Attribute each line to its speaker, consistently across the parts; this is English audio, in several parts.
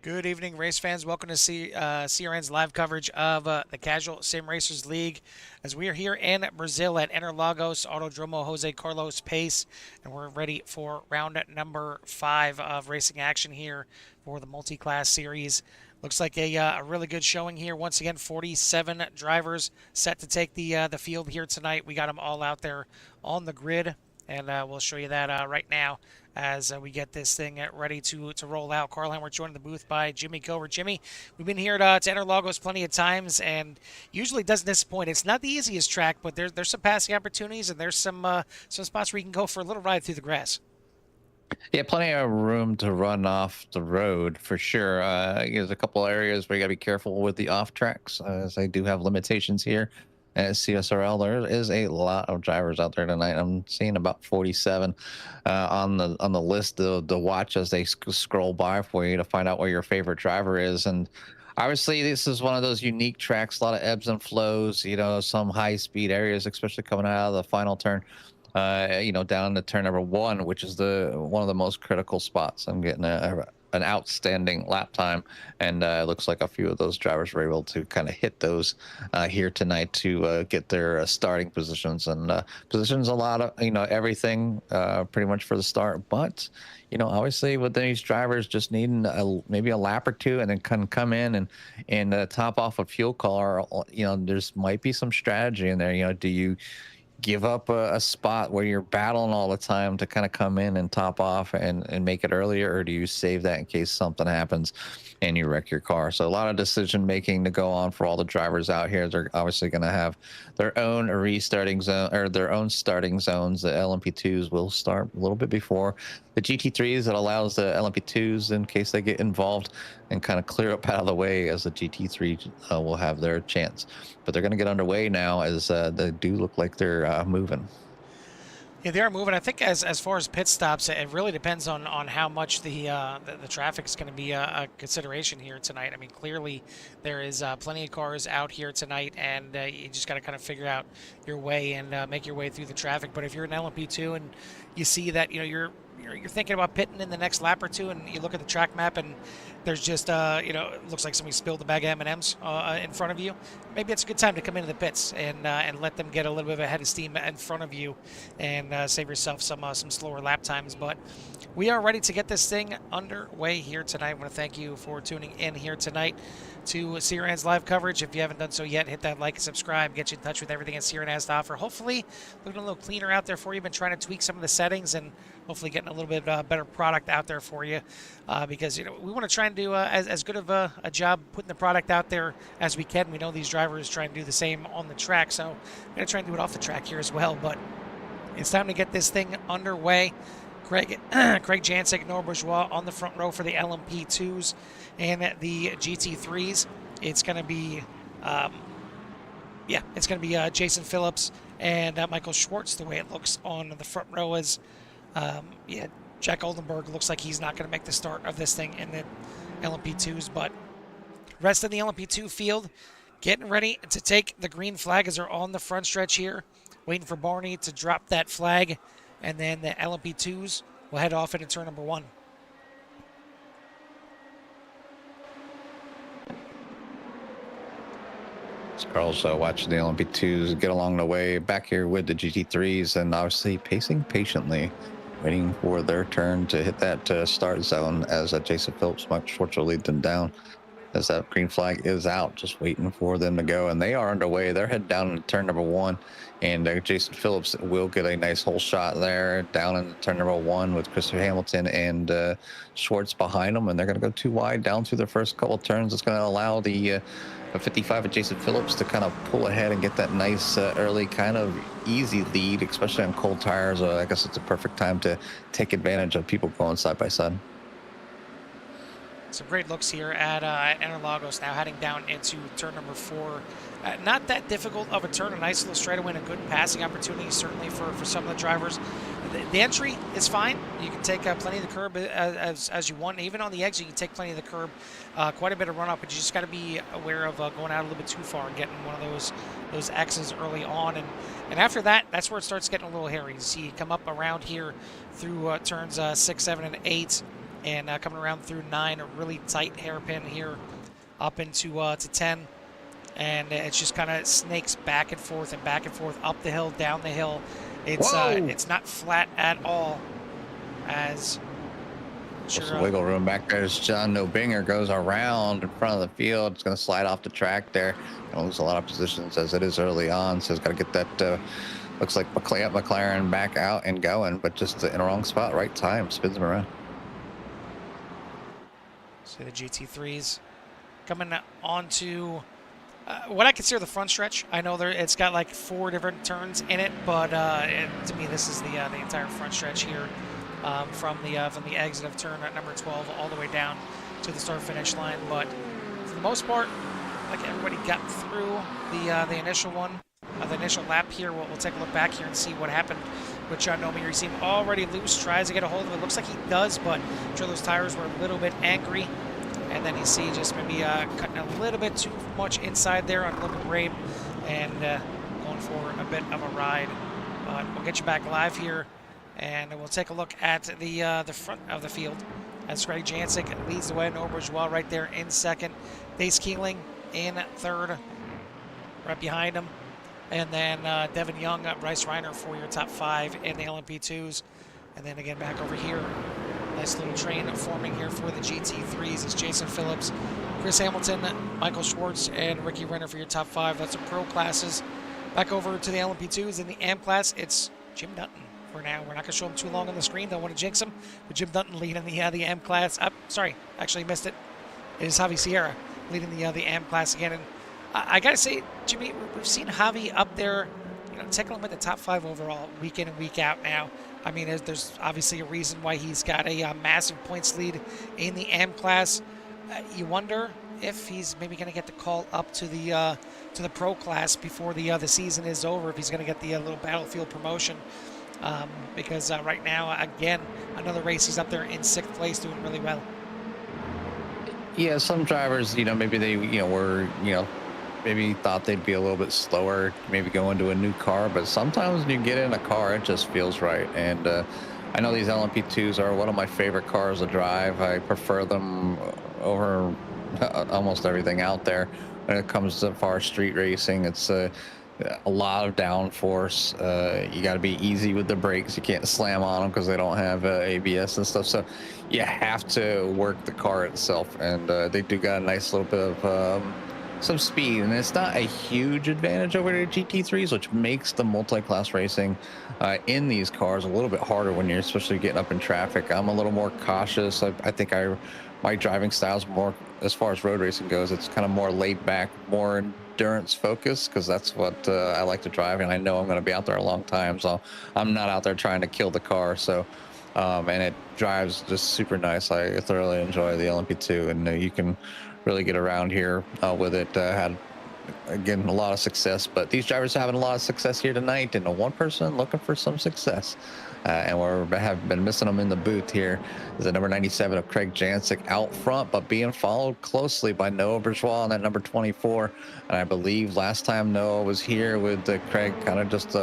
Speaker 1: Good evening, race fans. Welcome to CRN's live coverage of the Casual Sim Racers League as we are here in Brazil at Interlagos, Autodromo Jose Carlos Pace, and we're ready for round number 5 of racing action here for the multi-class series. Looks like a really good showing here. Once again, 47 drivers set to take the field here tonight. We got them all out there on the grid, and we'll show you that right now as we get this thing ready to roll out. Carlin, we're joined in the booth by Jimmy Cover. Jimmy, we've been here to Interlagos plenty of times, and usually doesn't disappoint. It's not the easiest track, but there's some passing opportunities, and there's some spots where you can go for a little ride through the grass.
Speaker 2: Yeah, plenty of room to run off the road for sure. There's a couple areas where you got to be careful with the off tracks, as they do have limitations here at CSRL. There is a lot of drivers out there tonight. I'm seeing about 47 on the list to watch as they scroll by for you to find out where your favorite driver is. And obviously, this is one of those unique tracks, a lot of ebbs and flows. Some high speed areas, especially coming out of the final turn. Down to turn number 1, which is one of the most critical spots. I'm getting an outstanding lap time, and it looks like a few of those drivers were able to kind of hit those here tonight to get their starting positions, and positions a lot of everything pretty much for the start. But obviously with these drivers just needing maybe a lap or two and then can come in and top off a fuel car, there's might be some strategy in there. Do you give up a spot where you're battling all the time to kind of come in and top off and make it earlier, or do you save that in case something happens and you wreck your car? So a lot of decision making to go on for all the drivers out here. They're obviously going to have their own restarting zone, or their own starting zones. The LMP2s will start a little bit before the GT3s. That allows the LMP2s, in case they get involved, and kind of clear up out of the way, as the GT3 will have their chance. But they're going to get underway now, as they do look like they're moving.
Speaker 1: Yeah, they are moving. I think as far as pit stops, it really depends on how much the traffic is going to be a consideration here tonight. I mean, clearly there is plenty of cars out here tonight, and you just got to kind of figure out your way and make your way through the traffic. But if you're an LMP2 and you see that you're thinking about pitting in the next lap or two, and you look at the track map and there's just it looks like somebody spilled a bag of M&Ms in front of you, maybe it's a good time to come into the pits and let them get a little bit of a head of steam in front of you and save yourself some slower lap times. But we are ready to get this thing underway here tonight. I want to thank you for tuning in here tonight to CRN's live coverage. If you haven't done so yet, hit that like and subscribe, get you in touch with everything that CRN has to offer. Hopefully looking a little cleaner out there for you. Been trying to tweak some of the settings and hopefully getting a little bit better product out there for you, because we want to try and do as good of a job putting the product out there as we can. We know these drivers try and do the same on the track, so we're going to try and do it off the track here as well. But it's time to get this thing underway. Craig Jancic, Noah Bourgeois on the front row for the LMP2s and the GT3s. It's going to be, Jason Phillips and Michael Schwartz, the way it looks on the front row. Is Jack Oldenburg looks like he's not going to make the start of this thing in the LMP2s, but rest of the LMP2 field getting ready to take the green flag as they're on the front stretch here, waiting for Barney to drop that flag, and then the LMP2s will head off into turn number 1.
Speaker 2: Carl's watching the LMP2s get along the way back here with the GT3s, and obviously pacing patiently, waiting for their turn to hit that start zone, as Jason Phillips, Mike Schwartz will lead them down, as that green flag is out, just waiting for them to go. And they are underway. They're heading down in turn number 1, and Jason Phillips will get a nice hole shot there down in turn number 1 with Christopher Hamilton and Schwartz behind them, and they're going to go too wide down through the first couple of turns. It's going to allow the 55 of Jason Phillips to kind of pull ahead and get that nice early kind of easy lead, especially on cold tires. I guess it's a perfect time to take advantage of people going side by side.
Speaker 1: Some great looks here at Interlagos, now heading down into turn number 4. Not that difficult of a turn, a nice little straightaway and a good passing opportunity, certainly for some of the drivers. The entry is fine. You can take plenty of the curb as you want. Even on the exit, you can take plenty of the curb. Quite a bit of run up, but you just got to be aware of going out a little bit too far and getting one of those X's early on. And after that, that's where it starts getting a little hairy. You see you come up around here through turns 6, 7, and 8. and coming around through 9, a really tight hairpin here up into to 10, and it just kind of snakes back and forth up the hill, down the hill. It's not flat at all. As
Speaker 2: Some wiggle room back there as John Nobinger goes around in front of the field. It's going to slide off the track there. Going to lose a lot of positions as it is early on, so he's got to get that. Looks like McLaren back out and going, but just in the wrong spot, right time, spins him around.
Speaker 1: So the GT3s coming onto what I consider the front stretch. I know it's got like 4 different turns in it, but to me this is the entire front stretch here, from the exit of turn at number 12 all the way down to the start-finish line. But for the most part, like, everybody got through the initial one, the initial lap here. We'll take a look back here and see what happened with John Nobinger. You see him already loose, tries to get a hold of it. Looks like he does, but I'm sure those tires were a little bit angry. And then you see just maybe cutting a little bit too much inside there on limit grade, and going for a bit of a ride. But we'll get you back live here, and we'll take a look at the front of the field as Greg Jancic leads the way. Noah Bridgewell right there in second. Dace Keeling in third, right behind him. And then Devin Young, Bryce Reiner for your top 5 in the LMP2s. And then again back over here, nice little train forming here for the GT3s. It's Jason Phillips, Chris Hamilton, Michael Schwartz, and Ricky Renner for your top 5. That's the pro classes. Back over to the LMP2s. In the AM class, it's Jim Dutton for now. We're not going to show him too long on the screen. Don't want to jinx him. But Jim Dutton leading the AM class. Sorry, actually missed it. It is Javi Sierra leading the AM class again. And I got to say, Jimmy, we've seen Javi up there, taking him at the top 5 overall week in and week out now. I mean, there's obviously a reason why he's got a massive points lead in the AM class. You wonder if he's maybe going to get the call up to the pro class before the season is over, if he's going to get the little battlefield promotion. Because right now, again, another race, he's up there in 6th place doing really well.
Speaker 2: Yeah, some drivers, maybe they, were, maybe thought they'd be a little bit slower, maybe go into a new car, but sometimes when you get in a car, it just feels right. And I know these LMP2s are one of my favorite cars to drive. I prefer them over almost everything out there when it comes to far street racing. It's a lot of downforce. You got to be easy with the brakes. You can't slam on them because they don't have ABS and stuff. So you have to work the car itself, and they do got a nice little bit of some speed, and it's not a huge advantage over the GT3s, which makes the multi-class racing in these cars a little bit harder when you're especially getting up in traffic. I'm a little more cautious. I think my driving style is more, as far as road racing goes, it's kind of more laid back, more endurance focused, because that's what I like to drive, and I know I'm going to be out there a long time, so I'm not out there trying to kill the car. So and it drives just super nice. I thoroughly enjoy the LMP2, and you can really get around here with it. Had, again, a lot of success, but these drivers are having a lot of success here tonight, and one person looking for some success. And we have been missing them in the booth here. Is the number 97 of Craig Jancic out front, but being followed closely by Noah Bridgewell on that number 24. And I believe last time Noah was here with Craig, kind of just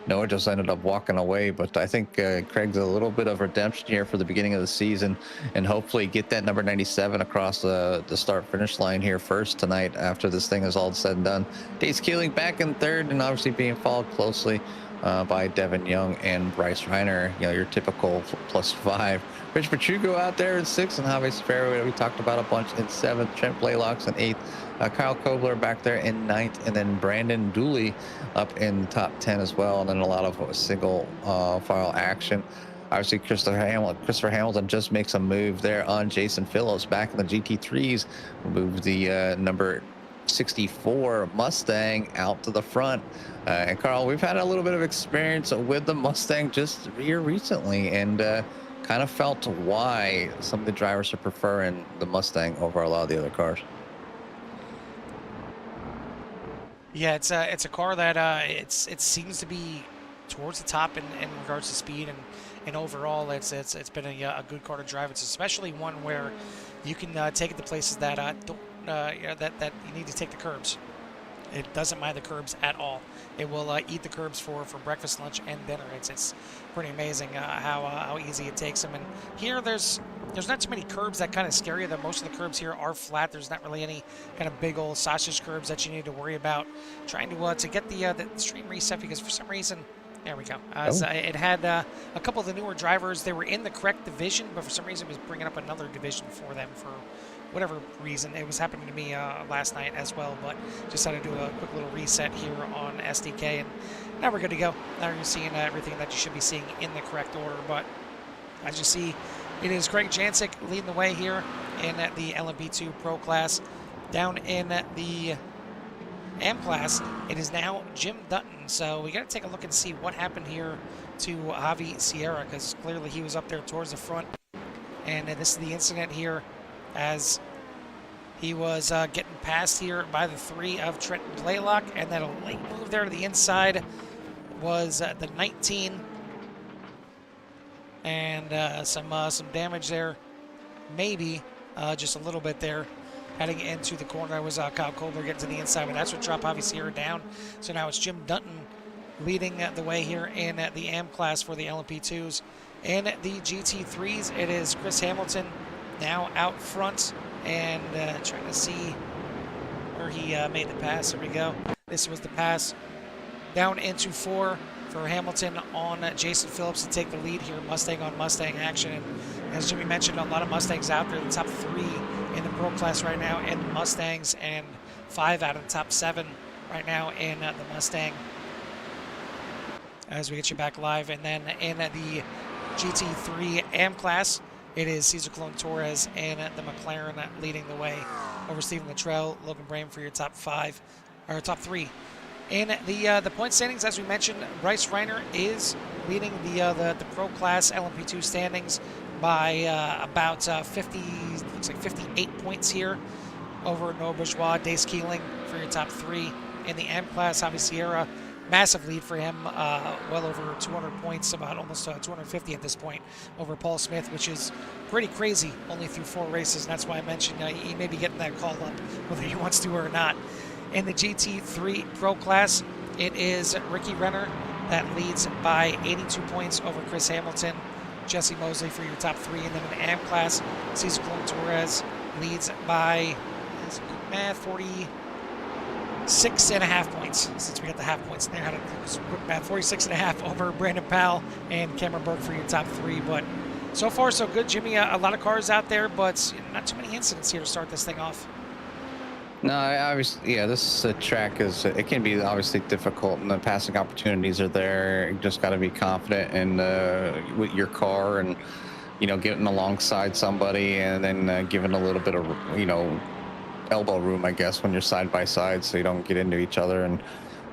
Speaker 2: Noah just ended up walking away. But I think Craig's a little bit of redemption here for the beginning of the season, and hopefully get that number 97 across the start-finish line here first tonight after this thing is all said and done. Dace Keeling back in third, and obviously being followed closely by Devin Young and Bryce Reiner, your typical +5. Rich Pachuco out there in 6th, and Javi Sierra, we talked about a bunch, in 7th. Trent Blaylock's in 8th. Kyle Kobler back there in 9th, and then Brandon Dooley up in the top 10 as well, and then a lot of single file action. Obviously, Christopher Hamilton just makes a move there on Jason Phillips back in the GT3s. Moved the number 64 Mustang out to the front. And Carl, we've had a little bit of experience with the Mustang just here recently, and kind of felt why some of the drivers are preferring the Mustang over a lot of the other cars.
Speaker 1: Yeah, it's a car that it seems to be towards the top in regards to speed, and overall it's been a good car to drive. It's especially one where you can take it to places that don't that you need to take the curbs. It doesn't mind the curbs at all. It will eat the curbs for breakfast, lunch, and dinner. It's pretty amazing how easy it takes them. And here there's not too many curbs that kind of scare you. Most of the curbs here are flat. There's not really any kind of big old sausage curbs that you need to worry about. Trying to get the stream reset, because for some reason, there we go. It had a couple of the newer drivers. They were in the correct division, but for some reason it was bringing up another division for them for whatever reason. It was happening to me last night as well, but just had to do a quick little reset here on SDK, and now we're good to go. Now you're seeing everything that you should be seeing in the correct order. But as you see, it is Greg Jancic leading the way here in the LMP2 Pro class. Down in the AM class, it is now Jim Dutton. So we got to take a look and see what happened here to Javi Sierra, because clearly he was up there towards the front. And this is the incident here as he was getting passed here by the 3 of Trent Blaylock, and then a late move there to the inside was the 19. And some damage there, maybe just a little bit there. Heading into the corner, that was Kyle Colbert getting to the inside, but that's what dropped Javi Sierra down. So now it's Jim Dutton leading the way here in the AM class for the LMP2s. In the GT3s, it is Chris Hamilton now out front, and trying to see where he made the pass. There we go. This was the pass down into 4 for Hamilton on Jason Phillips to take the lead here. Mustang on Mustang action. And as Jimmy mentioned, a lot of Mustangs out there. The top 3 in the Pro class right now in the Mustangs, and 5 out of the top 7 right now in the Mustang. As we get you back live, and then in the GT3 AM class, it is Cesar Colon Torres and the McLaren leading the way over Stephen Luttrell, Logan Brame for your top 5 or top 3. In the point standings, as we mentioned, Bryce Reiner is leading the Pro class LMP2 standings by about 50, looks like 58 points here over Noah Bourgeois, Dace Keeling for your top 3. In the AM class, Javi Sierra, massive lead for him, well over 200 points, about almost 250 at this point over Paul Smith, which is pretty crazy, only through 4 races. And that's why I mentioned he may be getting that call up, whether he wants to or not. In the GT3 Pro class, it is Ricky Renner that leads by 82 points over Chris Hamilton, Jesse Mosley for your top 3. And then in the AM class, Cesar Colon Torres leads by, 46.5 points, since we got the half points in there. Had a quick math, 46.5 over Brandon Powell and Cameron Burke for your top 3. But so far, so good, Jimmy. A lot of cars out there, but not too many incidents here to start this thing off.
Speaker 2: No, obviously, yeah, this track it can be obviously difficult, and the passing opportunities are there. You just got to be confident in with your car, and getting alongside somebody, and then giving a little bit of elbow room, I guess, when you're side by side, so you don't get into each other. And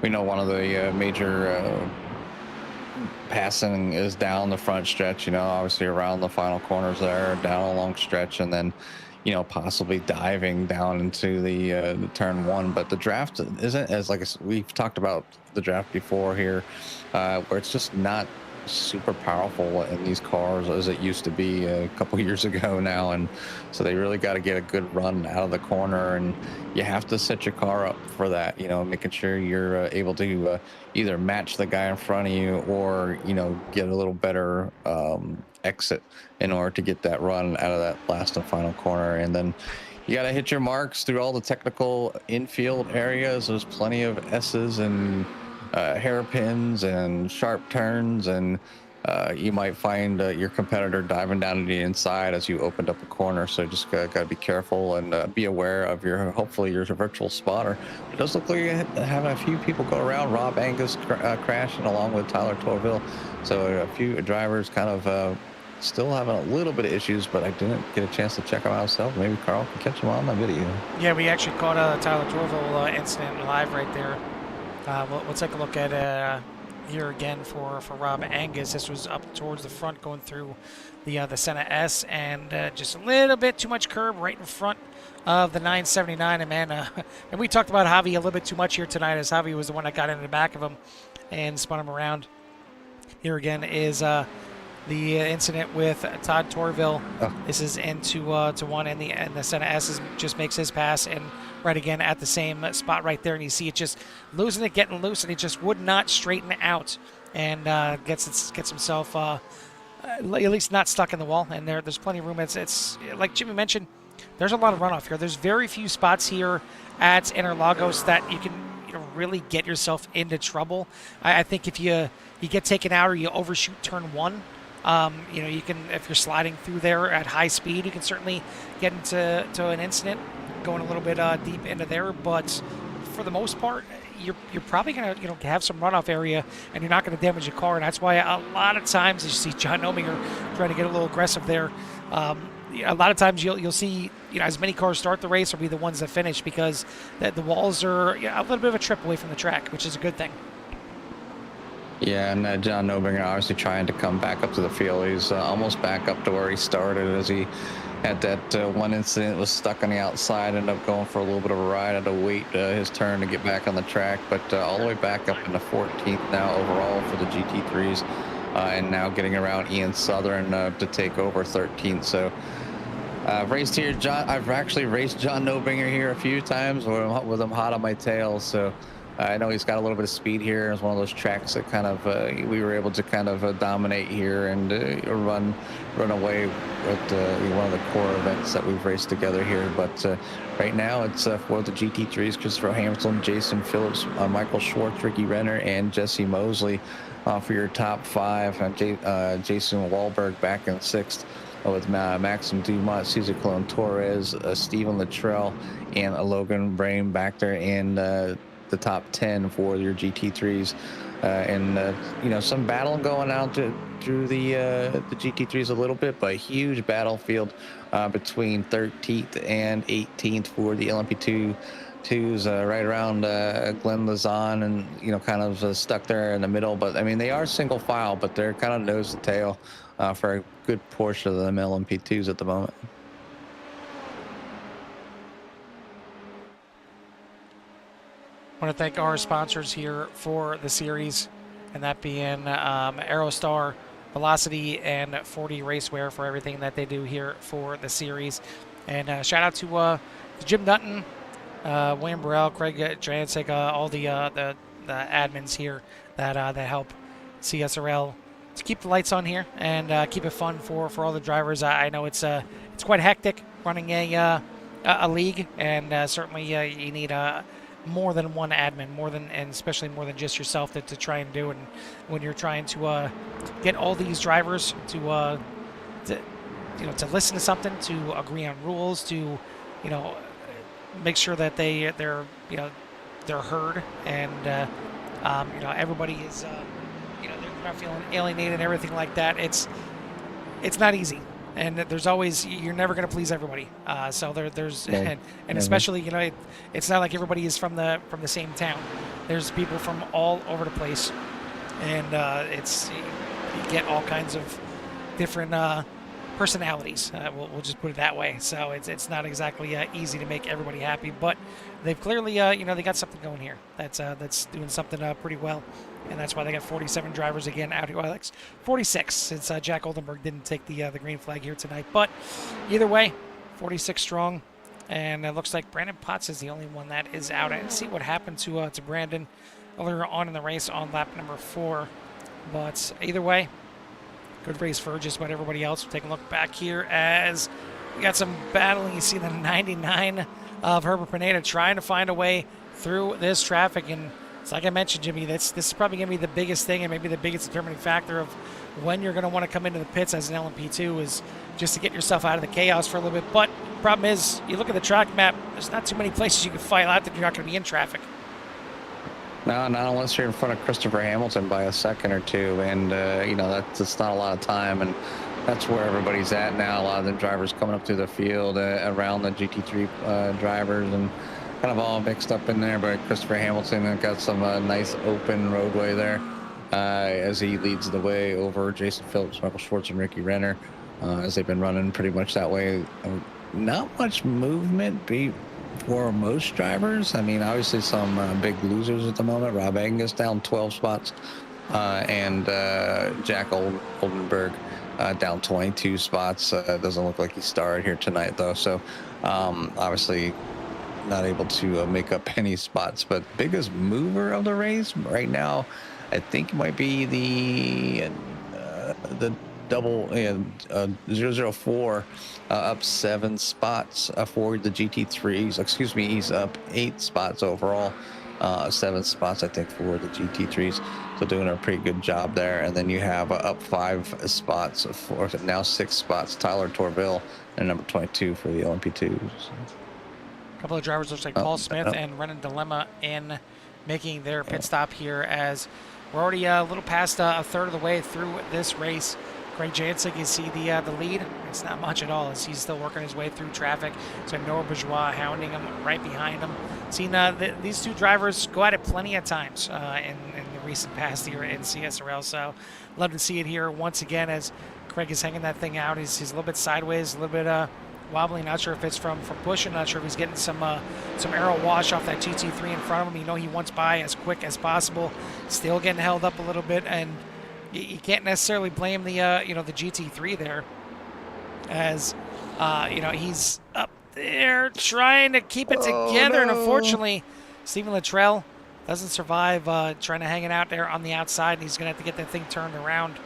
Speaker 2: we know one of the major passing is down the front stretch, obviously around the final corners there, down a long stretch, and then possibly diving down into the turn 1. But the draft isn't as, like we've talked about the draft before here, where it's just not super powerful in these cars as it used to be a couple years ago now. And so they really got to get a good run out of the corner, and you have to set your car up for that, making sure you're able to either match the guy in front of you, or get a little better exit in order to get that run out of that last and final corner. And then you got to hit your marks through all the technical infield areas. There's plenty of S's and hairpins and sharp turns, and you might find your competitor diving down to the inside as you opened up a corner. So just got to be careful and be aware of hopefully your virtual spotter. It does look like you have a few people go around. Rob Angus crashing along with Tyler Torville. So a few drivers kind of still having a little bit of issues, but I didn't get a chance to check them out myself. Maybe Carl can catch them on my video.
Speaker 1: Yeah, we actually caught a Tyler Torville incident live right there. We'll take a look at here again for Rob Angus. This was up towards the front, going through the Senna S, and just a little bit too much curb right in front of the 979. And man, and we talked about Javi a little bit too much here tonight, as Javi was the one that got into the back of him and spun him around. Here again is the incident with Todd Torville.
Speaker 2: Oh.
Speaker 1: This is into to one, and the Senna S just makes his pass, and right again at the same spot right there, and you see it just losing it, getting loose, and he just would not straighten out, and gets himself at least not stuck in the wall. And there's plenty of room. It's like Jimmy mentioned, there's a lot of runoff here. There's very few spots here at Interlagos that you can really get yourself into trouble. I think if you get taken out or you overshoot turn one, you can, if you're sliding through there at high speed, you can certainly get into an incident going a little bit deep into there. But for the most part, you're probably going to have some runoff area, and you're not going to damage your car. And that's why a lot of times you see John Ominger trying to get a little aggressive there. A lot of times you'll see as many cars start the race will be the ones that finish, because the walls are a little bit of a trip away from the track, which is a good thing.
Speaker 2: Yeah, and John Obinger obviously trying to come back up to the field. He's almost back up to where he started, as he had that one incident, was stuck on the outside, ended up going for a little bit of a ride, had to wait his turn to get back on the track, but all the way back up in the 14th now overall for the GT3s, and now getting around Ian Southern to take over 13th. So I've raced here, I've actually raced John Obinger here a few times with him hot on my tail, so I know he's got a little bit of speed here. It's one of those tracks that kind of we were able to kind of dominate here and run away with one of the core events that we've raced together here. But right now it's for the GT3s: Christopher Hamilton, Jason Phillips, Michael Schwartz, Ricky Renner, and Jesse Mosley for your top five. Jason Wahlberg back in sixth, with Maxim Dumont, Cesar Colon Torres, Stephen Luttrell, and Logan Brain back there in the top 10 for your GT3s, and some battling going out through the GT3s a little bit, but huge battlefield between 13th and 18th for the LMP2s, right around Glenn Lazon, and kind of stuck there in the middle. But I mean, they are single file, but they're kind of nose to tail for a good portion of them LMP2s at the moment.
Speaker 1: I want to thank our sponsors here for the series, and that being Aerostar, Velocity, and 40 Racewear for everything that they do here for the series. And shout out to Jim Dutton, William Burrell, Craig Jancic, all the admins here that help CSRL to keep the lights on here and keep it fun for all the drivers. I know it's quite hectic running a league, and certainly you need more than one admin, and especially more than just yourself to try and do. And when you're trying to get all these drivers to listen to something, to agree on rules, to make sure that they're heard, and everybody is they're not feeling alienated and everything like that. It's not easy. And there's always, you're never going to please everybody. So there's, and especially, it's not like everybody is from the same town. There's people from all over the place, and you get all kinds of different personalities. We'll just put it that way. So it's not exactly easy to make everybody happy, but they've clearly, they got something going here that's doing something pretty well. And that's why they got 47 drivers again out here. Well, 46, since Jack Oldenburg didn't take the green flag here tonight. But either way, 46 strong. And it looks like Brandon Potts is the only one that is out. I didn't see what happened to Brandon earlier on in the race on lap number 4. But either way, good race for just about everybody else. We'll take a look back here as we got some battling. You see the 99 of Herbert Pineda trying to find a way through this traffic. And it's like I mentioned, Jimmy, this is probably going to be the biggest thing, and maybe the biggest determining factor of when you're going to want to come into the pits as an LMP2, is just to get yourself out of the chaos for a little bit. But the problem is, you look at the track map, there's not too many places you can file out that you're not going to be in traffic.
Speaker 2: No, not unless you're in front of Christopher Hamilton by a second or two, and that's not a lot of time, and that's where everybody's at now. A lot of the drivers coming up through the field around the GT3 drivers, and kind of all mixed up in there. But Christopher Hamilton got some nice open roadway there as he leads the way over Jason Phillips, Michael Schwartz, and Ricky Renner, as they've been running pretty much that way. Not much movement for most drivers. I mean, obviously some big losers at the moment. Rob Angus down 12 spots and Jack Oldenburg down 22 spots. Doesn't look like he started here tonight though, so obviously not able to make up any spots. But biggest mover of the race right now, I think might be the double 004 up 7 spots for the GT3s. Excuse me, he's up 8 spots overall, 7 spots I think for the GT3s. So doing a pretty good job there. And then you have up 5 spots for now 6 spots. Tyler Torville and number 22 for the LMP2s.
Speaker 1: A couple of drivers, looks like Paul Smith and Renan Dilemma, in making their pit stop here, as we're already a little past a third of the way through this race. Craig Jansik, you see the lead. It's not much at all as he's still working his way through traffic. So Noah Bourgeois hounding him right behind him. Seen these two drivers go at it plenty of times in the recent past here in CSRL. So love to see it here once again as Craig is hanging that thing out. He's a little bit sideways, a little bit wobbly. Not sure if it's from pushing. Not sure if he's getting some aero wash off that GT3 in front of him. You know, he wants by as quick as possible. Still getting held up a little bit, and you can't necessarily blame the the GT3 there, as he's up there trying to keep it together, and unfortunately Stephen Luttrell doesn't survive, trying to hang it out there on the outside, and he's gonna have to get that thing turned around.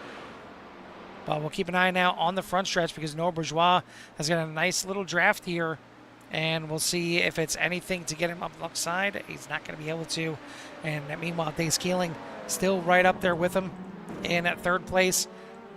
Speaker 1: But we'll keep an eye now on the front stretch because Noah Bourgeois has got a nice little draft here, and we'll see if it's anything to get him up the left side. He's not going to be able to. And meanwhile, Dace Keeling still right up there with him in at third place.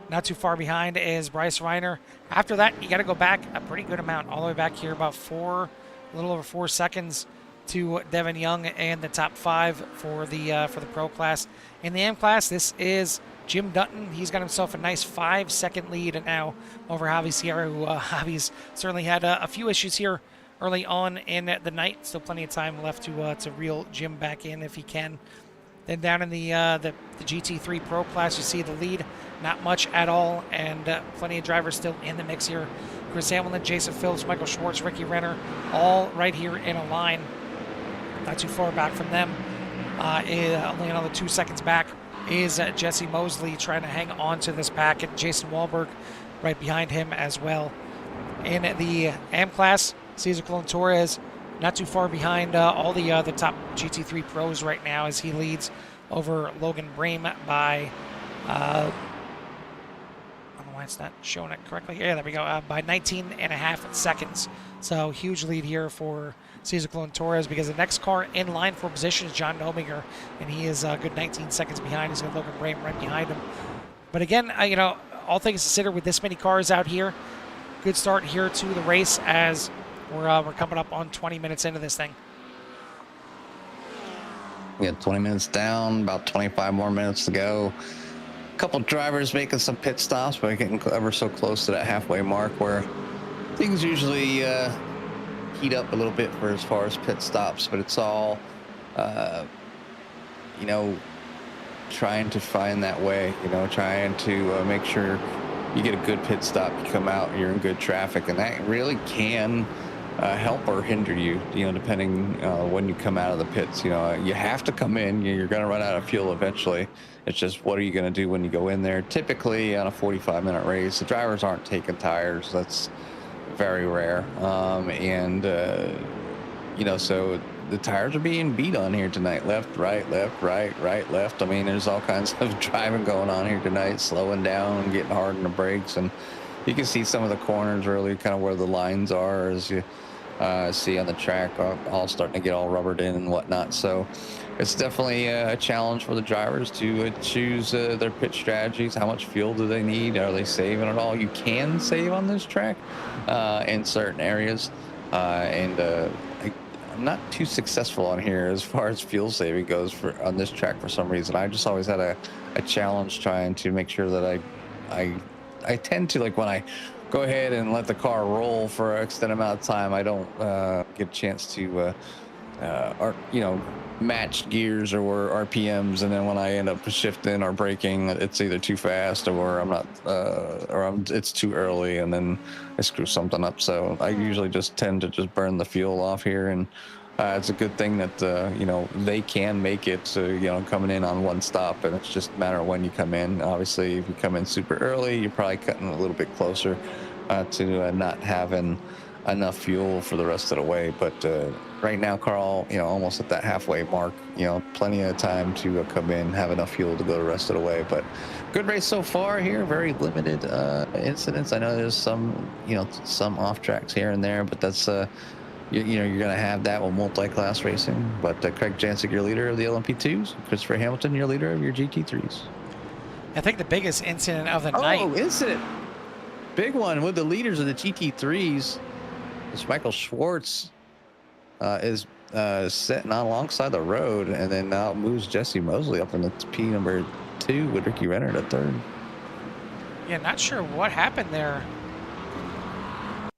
Speaker 1: Not too far behind is Bryce Reiner. After that, you got to go back a pretty good amount, all the way back here, about a little over 4 seconds to Devin Young and the top 5 for the pro class. In the M class, this is Jim Dutton. He's got himself a nice 5-second lead now over Javi Sierra, who Javi's certainly had a few issues here early on in the night. Still plenty of time left to reel Jim back in if he can. Then down in the GT3 Pro class, you see the lead, not much at all, and plenty of drivers still in the mix here. Chris Hamilton, Jason Phillips, Michael Schwartz, Ricky Renner, all right here in a line. Not too far back from them. Only another 2 seconds back is Jesse Mosley trying to hang on to this pack, and Jason Wahlberg right behind him as well. In the AM class, Cesar Colon Torres not too far behind all the top GT3 pros right now, as he leads over Logan Brame by I don't know why it's not showing it correctly. Yeah, there we go. By 19.5 seconds. So huge lead here for Cesar Colon Torres, because the next car in line for position is John Nominger, and he is a good 19 seconds behind. He's got Logan Brame right behind him. But again, all things considered, with this many cars out here, good start here to the race, as we're coming up on 20 minutes into this thing.
Speaker 2: We got 20 minutes down, about 25 more minutes to go. A couple drivers making some pit stops, but getting ever so close to that halfway mark where things usually heat up a little bit for as far as pit stops, but it's all trying to find that way, trying to make sure you get a good pit stop, you come out, you're in good traffic, and that really can help or hinder you, depending when you come out of the pits. You have to come in, you're going to run out of fuel eventually. It's just, what are you going to do when you go in there? Typically on a 45-minute race, the drivers aren't taking tires. That's very rare. So the tires are being beat on here tonight. Left, right, right, left. I mean, there's all kinds of driving going on here tonight, slowing down, getting hard on the brakes. And you can see some of the corners really kind of where the lines are, as you see on the track, all starting to get all rubbered in and whatnot. So it's definitely a challenge for the drivers to choose their pit strategies. How much fuel do they need? Are they saving at all? You can save on this track in certain areas. I'm not too successful on here as far as fuel saving goes on this track for some reason. I just always had a challenge trying to make sure that I tend to, like, when I go ahead and let the car roll for an extended amount of time, I don't get a chance to match gears or RPMs, and then when I end up shifting or braking, it's either too fast or I'm not, it's too early, and then I screw something up. So I usually just tend to just burn the fuel off here and it's a good thing that you know, they can make it, you know, coming in on one stop, and it's just a matter of when you come in. Obviously, if you come in super early, you're probably cutting a little bit closer to not having enough fuel for the rest of the way. But right now, Carl, you know, almost at that halfway mark, you know, plenty of time to come in, have enough fuel to go the rest of the way. But good race so far here. Very limited incidents. I know there's some, you know, some off tracks here and there, but that's you know, you're going to have that with multi-class racing. But Craig Jancic, your leader of the LMP2s. Christopher Hamilton, your leader of your GT3s.
Speaker 1: I think the biggest incident of the night.
Speaker 2: Oh, incident. Big one with the leaders of the GT3s. This Michael Schwartz is sitting on alongside the road, and then now moves Jesse Mosley up in the P number 2 with Ricky Renner at 3rd.
Speaker 1: Yeah, not sure what happened there.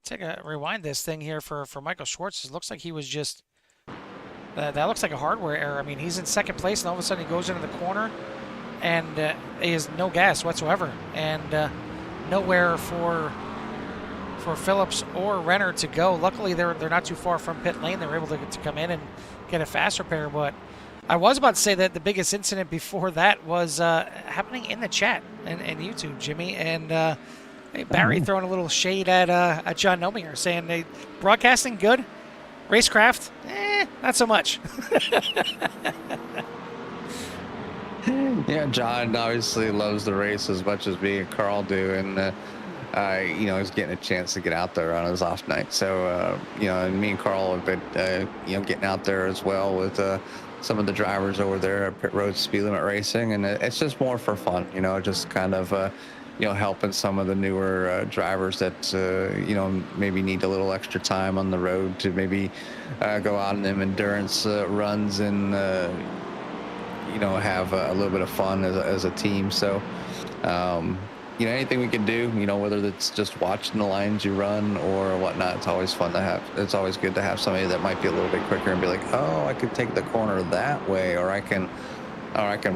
Speaker 1: Take a rewind this thing here for Michael Schwartz. It looks like he was just that looks like a hardware error. I mean, he's in 2nd place, and all of a sudden he goes into the corner, and he has no gas whatsoever, and nowhere for Phillips or Renner to go. Luckily, they're not too far from pit lane. They were able to come in and get a fast repair. But I was about to say that the biggest incident before that was happening in the chat and YouTube, Jimmy, and Barry throwing a little shade at John Nominger, saying they broadcasting good, racecraft, not so much.
Speaker 2: Yeah, John obviously loves the race as much as me and Carl do, and you know, he's getting a chance to get out there on his off night. So you know, and me and Carl have been you know, getting out there as well with some of the drivers over there at Pit Road Speed Limit Racing, and it's just more for fun, you know, just kind of you know, helping some of the newer drivers that you know, maybe need a little extra time on the road to maybe go out on them endurance runs and you know, have a little bit of fun as a team. So you know, anything we can do, you know, whether it's just watching the lines you run or whatnot, it's always fun to have. It's always good to have somebody that might be a little bit quicker and be like, oh, I could take the corner that way, or I can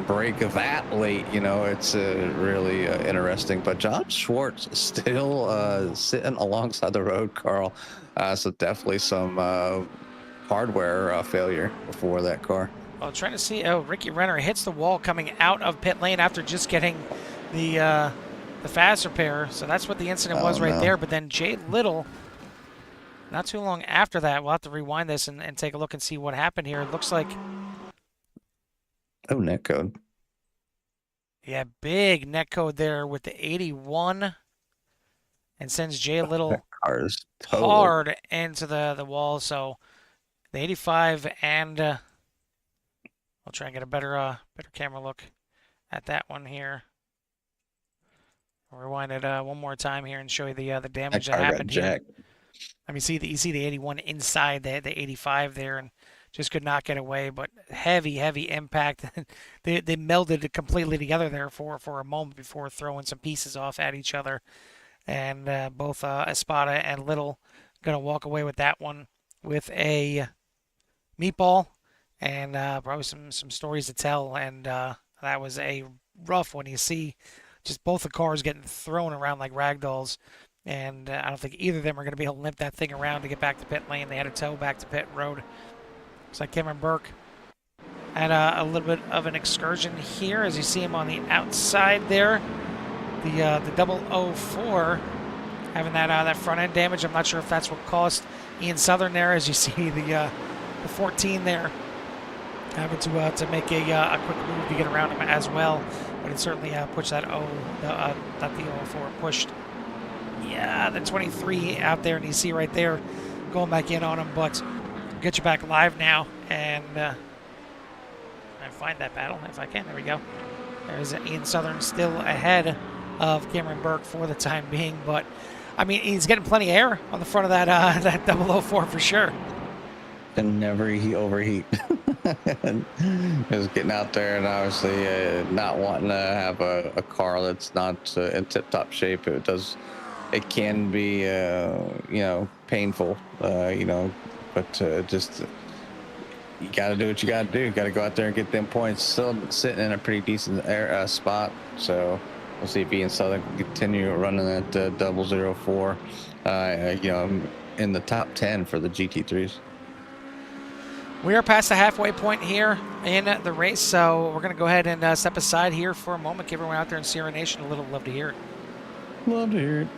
Speaker 2: break that late. You know, it's really interesting. But John Schwartz is still sitting alongside the road, Carl. So definitely some hardware failure before that car.
Speaker 1: Well, trying to see. Oh, Ricky Renner hits the wall coming out of pit lane after just getting the fast repair. So that's what the incident was right there. But then Jay Little, not too long after that, we'll have to rewind this and take a look and see what happened here. It looks like,
Speaker 2: oh, net code.
Speaker 1: Yeah, big net code there with the 81, and sends Jay Little hard into the wall. So the 85, and I'll try and get a better camera look at that one here. I'll rewind it one more time here and show you the damage that happened here. I mean, you see the 81 inside the 85 there, and just could not get away. But heavy impact. they melded it completely together there for a moment before throwing some pieces off at each other. And both Espada and Little gonna walk away with that one with a meatball and probably some stories to tell. And that was a rough one. You see just both the cars getting thrown around like rag dolls. And I don't think either of them are going to be able to limp that thing around to get back to pit lane. They had to tow back to pit road. Looks like Cameron Burke had a little bit of an excursion here, as you see him on the outside there. The 004 having that front end damage. I'm not sure if that's what cost Ian Southern there, as you see the 14 there having to make a quick move to get around him as well. But it certainly pushed that not the 004 pushed. Yeah, the 23 out there, and you see right there going back in on him. But get you back live now and find that battle if I can. There we go. There's Ian Southern still ahead of Cameron Burke for the time being, but I mean, he's getting plenty of air on the front of that 004 for sure.
Speaker 2: And never overheat. Just getting out there and obviously not wanting to have a car that's not in tip-top shape. It can be you know, painful, you know, but just you got to do what you got to do. You got to go out there and get them points. Still sitting in a pretty decent spot, so we'll see if Ian Southern can continue running that 004, you know, in the top 10 for the GT3s.
Speaker 1: We are past the halfway point here in the race, so we're going to go ahead and step aside here for a moment, give everyone out there in Sierra Nation a little love to hear it.
Speaker 2: Love to hear it.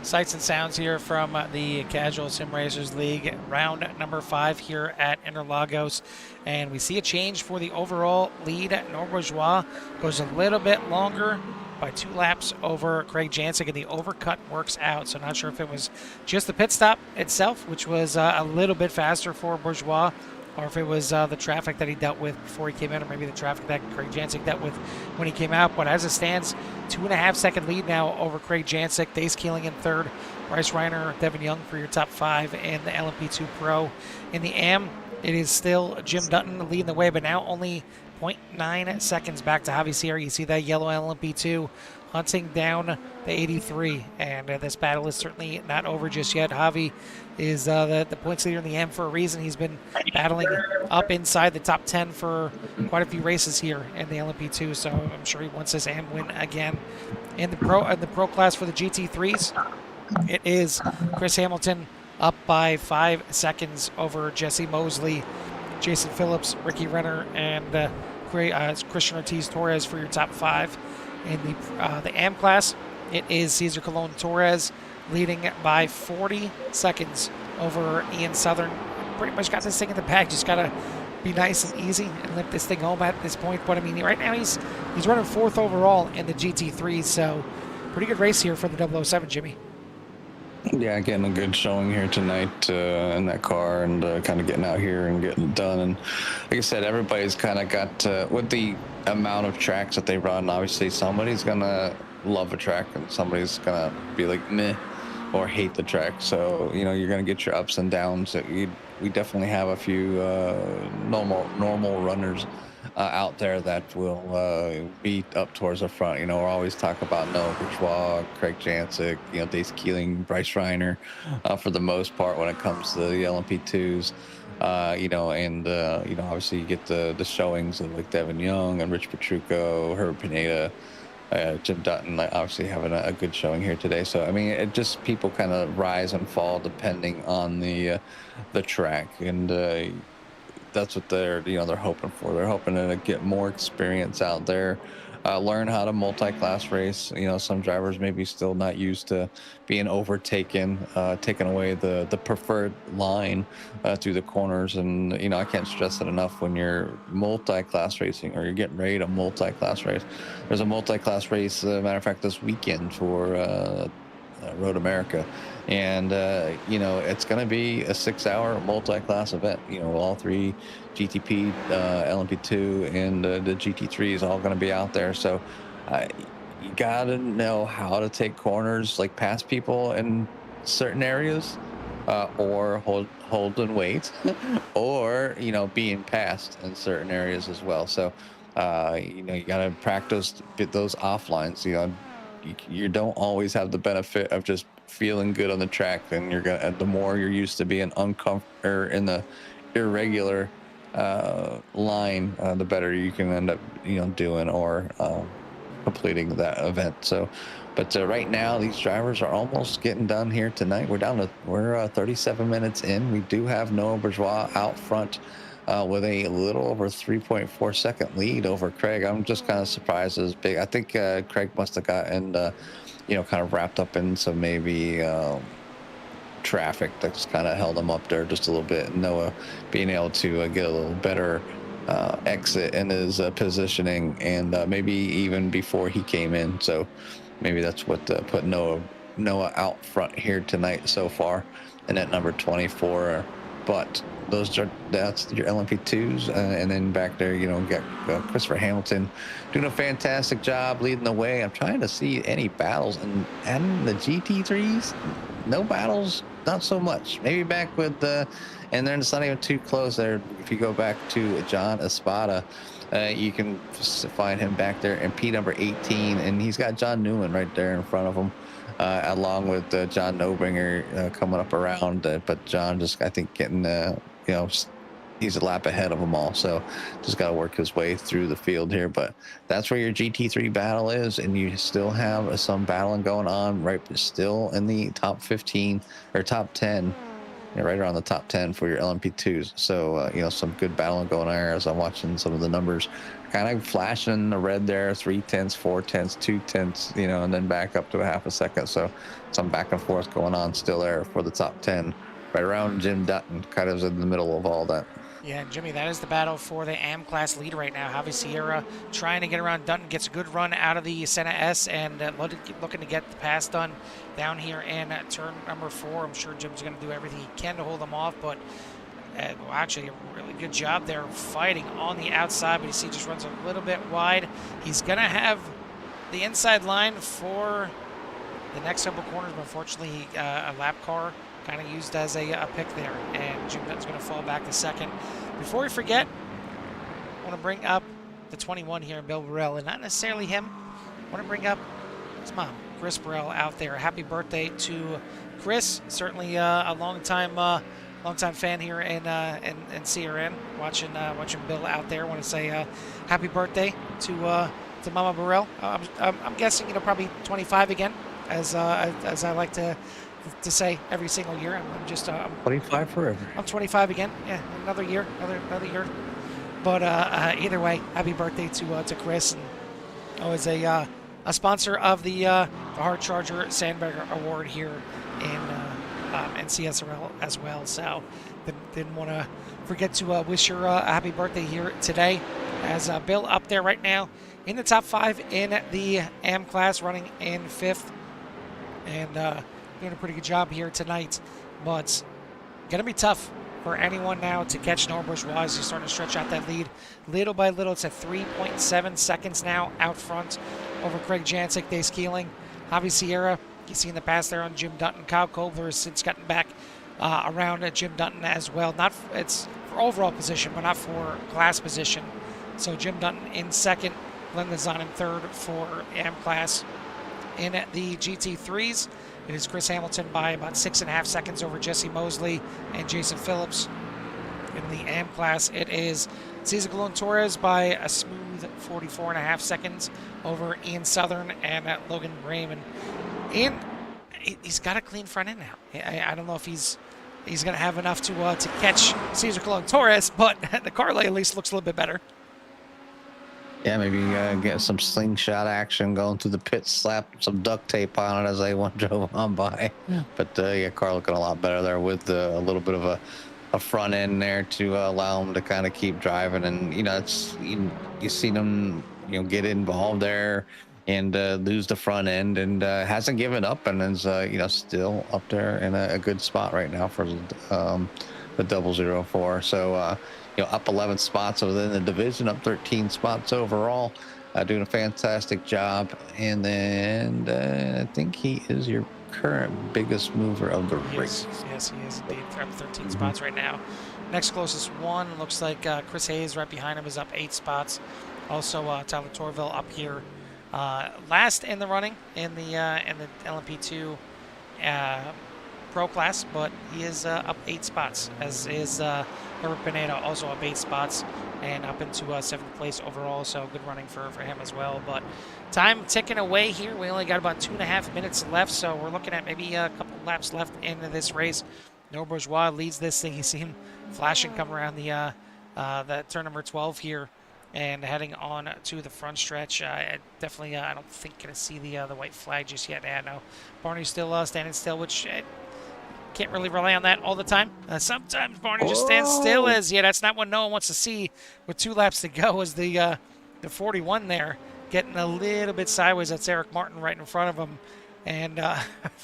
Speaker 1: Sights and sounds here from the Casual Sim Racers League, round number 5 here at Interlagos. And we see a change for the overall lead. Norbert Bourgeois goes a little bit longer by 2 laps over Craig Jancic, and the overcut works out. So not sure if it was just the pit stop itself, which was a little bit faster for Bourgeois, or if it was the traffic that he dealt with before he came in, or maybe the traffic that Craig Jancic dealt with when he came out. But as it stands, 2.5-second lead now over Craig Jancic. Dace Keeling in third, Bryce Reiner, Devin Young for your top 5 in the LMP2 Pro. In the AM, it is still Jim Dutton leading the way, but now only 0.9 seconds back to Javi Sierra. You see that yellow LMP2 hunting down the 83, and this battle is certainly not over just yet. Javi is the points leader in the M for a reason. He's been battling up inside the top 10 for quite a few races here in the LMP2, so I'm sure he wants this AM win again. In the pro class for the GT3s, it is Chris Hamilton up by 5 seconds over Jesse Mosley, Jason Phillips, Ricky Renner, and Christian Ortiz Torres for your top 5. In the AM class, it is Cesar Colon Torres leading by 40 seconds over Ian Southern. Pretty much got this thing in the bag. Just got to be nice and easy and lift this thing home at this point. But I mean, right now he's running 4th overall in the GT3, so pretty good race here for the 007, Jimmy.
Speaker 2: Yeah, getting a good showing here tonight in that car, and kind of getting out here and getting it done. And like I said, everybody's kind of got, with the amount of tracks that they run, obviously somebody's going to love a track and somebody's going to be like, meh, or hate the track. So, you know, you're going to get your ups and downs. We definitely have a few normal runners out there that will be up towards the front. You know, we're always talk about Noah Bourgeois, Craig Jancic, you know, Dace Keeling, Bryce Reiner, for the most part when it comes to the LMP2s. You know, and you know, obviously you get the showings of like Devin Young and Rich Petrucco, Herb Pineda, Jim Dutton, like, obviously having a good showing here today. So I mean, it just, people kind of rise and fall depending on the track, and that's what they're hoping for. They're hoping to get more experience out there, learn how to multi-class race. You know, some drivers maybe still not used to being overtaken, taking away the preferred line through the corners. And you know, I can't stress it enough, when you're multi-class racing or you're getting ready to multi-class race. There's a multi-class race, matter of fact, this weekend for Road America, and you know, it's going to be a 6-hour multi-class event. You know, all 3 GTP, LMP2, and the GT3 is all going to be out there. So you got to know how to take corners, like past people in certain areas, or hold and wait, or you know, being passed in certain areas as well. So you know, you got to practice those offlines. You know, you don't always have the benefit of just feeling good on the track. Then the more you're used to being uncomfortable or in the irregular line, the better you can end up, you know, doing or completing that event. So, but right now these drivers are almost getting done here tonight. We're 37 minutes in. We do have Noah Bourgeois out front with a little over 3.4 second lead over Craig. I'm just kind of surprised as big. I think Craig must have gotten, you know, kind of wrapped up in some maybe traffic that's kind of held him up there just a little bit. Noah being able to get a little better exit in his positioning, and maybe even before he came in. So maybe that's what put Noah out front here tonight so far, and at number 24. But that's your LMP2s, and then back there, you know, got Christopher Hamilton doing a fantastic job leading the way. I'm trying to see any battles, and the GT3s, no battles, not so much. Maybe back with and then it's not even too close there. If you go back to John Espada, you can find him back there in P number 18, and he's got John Newman right there in front of him, along with John Nobinger coming up around. But John just, I think, getting, you know, he's a lap ahead of them all. So just got to work his way through the field here. But that's where your GT3 battle is. And you still have some battling going on, right? Still in the top 15 or top 10. Yeah, right around the top 10 for your LMP2s. So, you know, some good battling going on here as I'm watching some of the numbers kind of flashing in the red there, 3/10, 4/10, 2/10, you know, and then back up to a half a second. So some back and forth going on still there for the top 10, right around Jim Dutton, kind of in the middle of all that.
Speaker 1: Yeah, and Jimmy, that is the battle for the AM class lead right now. Javi Sierra trying to get around Dutton, gets a good run out of the Senna S, and looking to get the pass done down here in turn number 4. I'm sure Jim's going to do everything he can to hold them off, but well, actually a really good job there fighting on the outside, but you see just runs a little bit wide. He's going to have the inside line for the next couple corners, but unfortunately a lap car kind of used as a pick there, and Jim Dutton's going to fall back to second. Before we forget, I want to bring up the 21 here, Bill Burrell, and not necessarily him. I want to bring up his mom, Chris Burrell, out there. Happy birthday to Chris, certainly a long-time fan here in CRN. Watching Bill out there. I want to say happy birthday to Mama Burrell. I'm guessing probably 25 again, as I like to say every single year. I'm just
Speaker 2: 25 forever.
Speaker 1: I'm 25 again. Yeah, another year, another year. But either way, happy birthday to Chris, and always a sponsor of the Hard Charger Sandbagger Award here in CSRL as well. So didn't want to forget to wish her a happy birthday here today. As Bill up there right now in the top 5 in the AM class, running in 5th, and doing a pretty good job here tonight, but gonna be tough for anyone now to catch Noah Bourgeois as he's starting to stretch out that lead little by little. It's at 3.7 seconds now out front over Craig Jancic, Dave Keeling, Javi Sierra. You see in the past there on Jim Dutton. Kyle Kobler has since gotten back around Jim Dutton as well. It's for overall position, but not for class position. So Jim Dutton in second, Glenn Lezon in third for AM class. In the GT3s, it is Chris Hamilton by about 6.5 seconds over Jesse Mosley and Jason Phillips. In the AM class, it is Cesar Colon Torres by a smooth 44.5 seconds over Ian Southern and Logan Brayman. Ian, he's got a clean front end now. I don't know if he's going to have enough to catch Cesar Colon Torres, but the car at least looks a little bit better.
Speaker 2: Yeah, maybe get some slingshot action going through the pit, slap some duct tape on it as A1 drove on by. Yeah. But yeah, car looking a lot better there with a little bit of a front end there to allow him to kind of keep driving. And it's you seen him get involved there and lose the front end, and hasn't given up, and is still up there in a good spot right now for the 004. So up 11 spots within the division, up 13 spots overall, doing a fantastic job. And then I think he is your current biggest mover of the race.
Speaker 1: Yes, he is indeed. They're up 13 spots right now. Next closest one looks like Chris Hayes right behind him is up 8 spots. Also Tyler Torville up here last in the running in the LMP2 Pro class, but he is up 8 spots, as is Herbert Pineda, also up 8 spots and up into 7th place overall. So good running for him as well. But time ticking away here. We only got about 2.5 minutes left, so we're looking at maybe a couple laps left into this race. Noah Bourgeois leads this thing. You see him flashing come around the turn number 12 here and heading on to the front stretch. I don't think gonna see the white flag just yet. Yeah, no, Barney's still standing still, which can't really rely on that all the time. Sometimes Barney just stands still, that's not what no one wants to see with 2 laps to go, as the 41 there getting a little bit sideways. That's Eric Martin right in front of him. And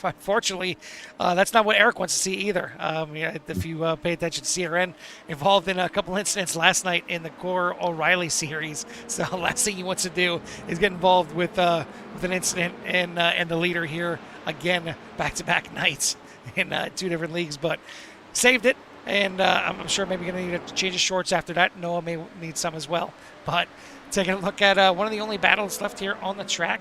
Speaker 1: unfortunately, that's not what Eric wants to see either. If you pay attention to CRN, involved in a couple incidents last night in the Gore O'Reilly series. So the last thing he wants to do is get involved with an incident and the leader here again, back-to-back nights in 2 different leagues. But saved it, and I'm sure maybe going to need to change his shorts after that. Noah may need some as well. But taking a look at one of the only battles left here on the track,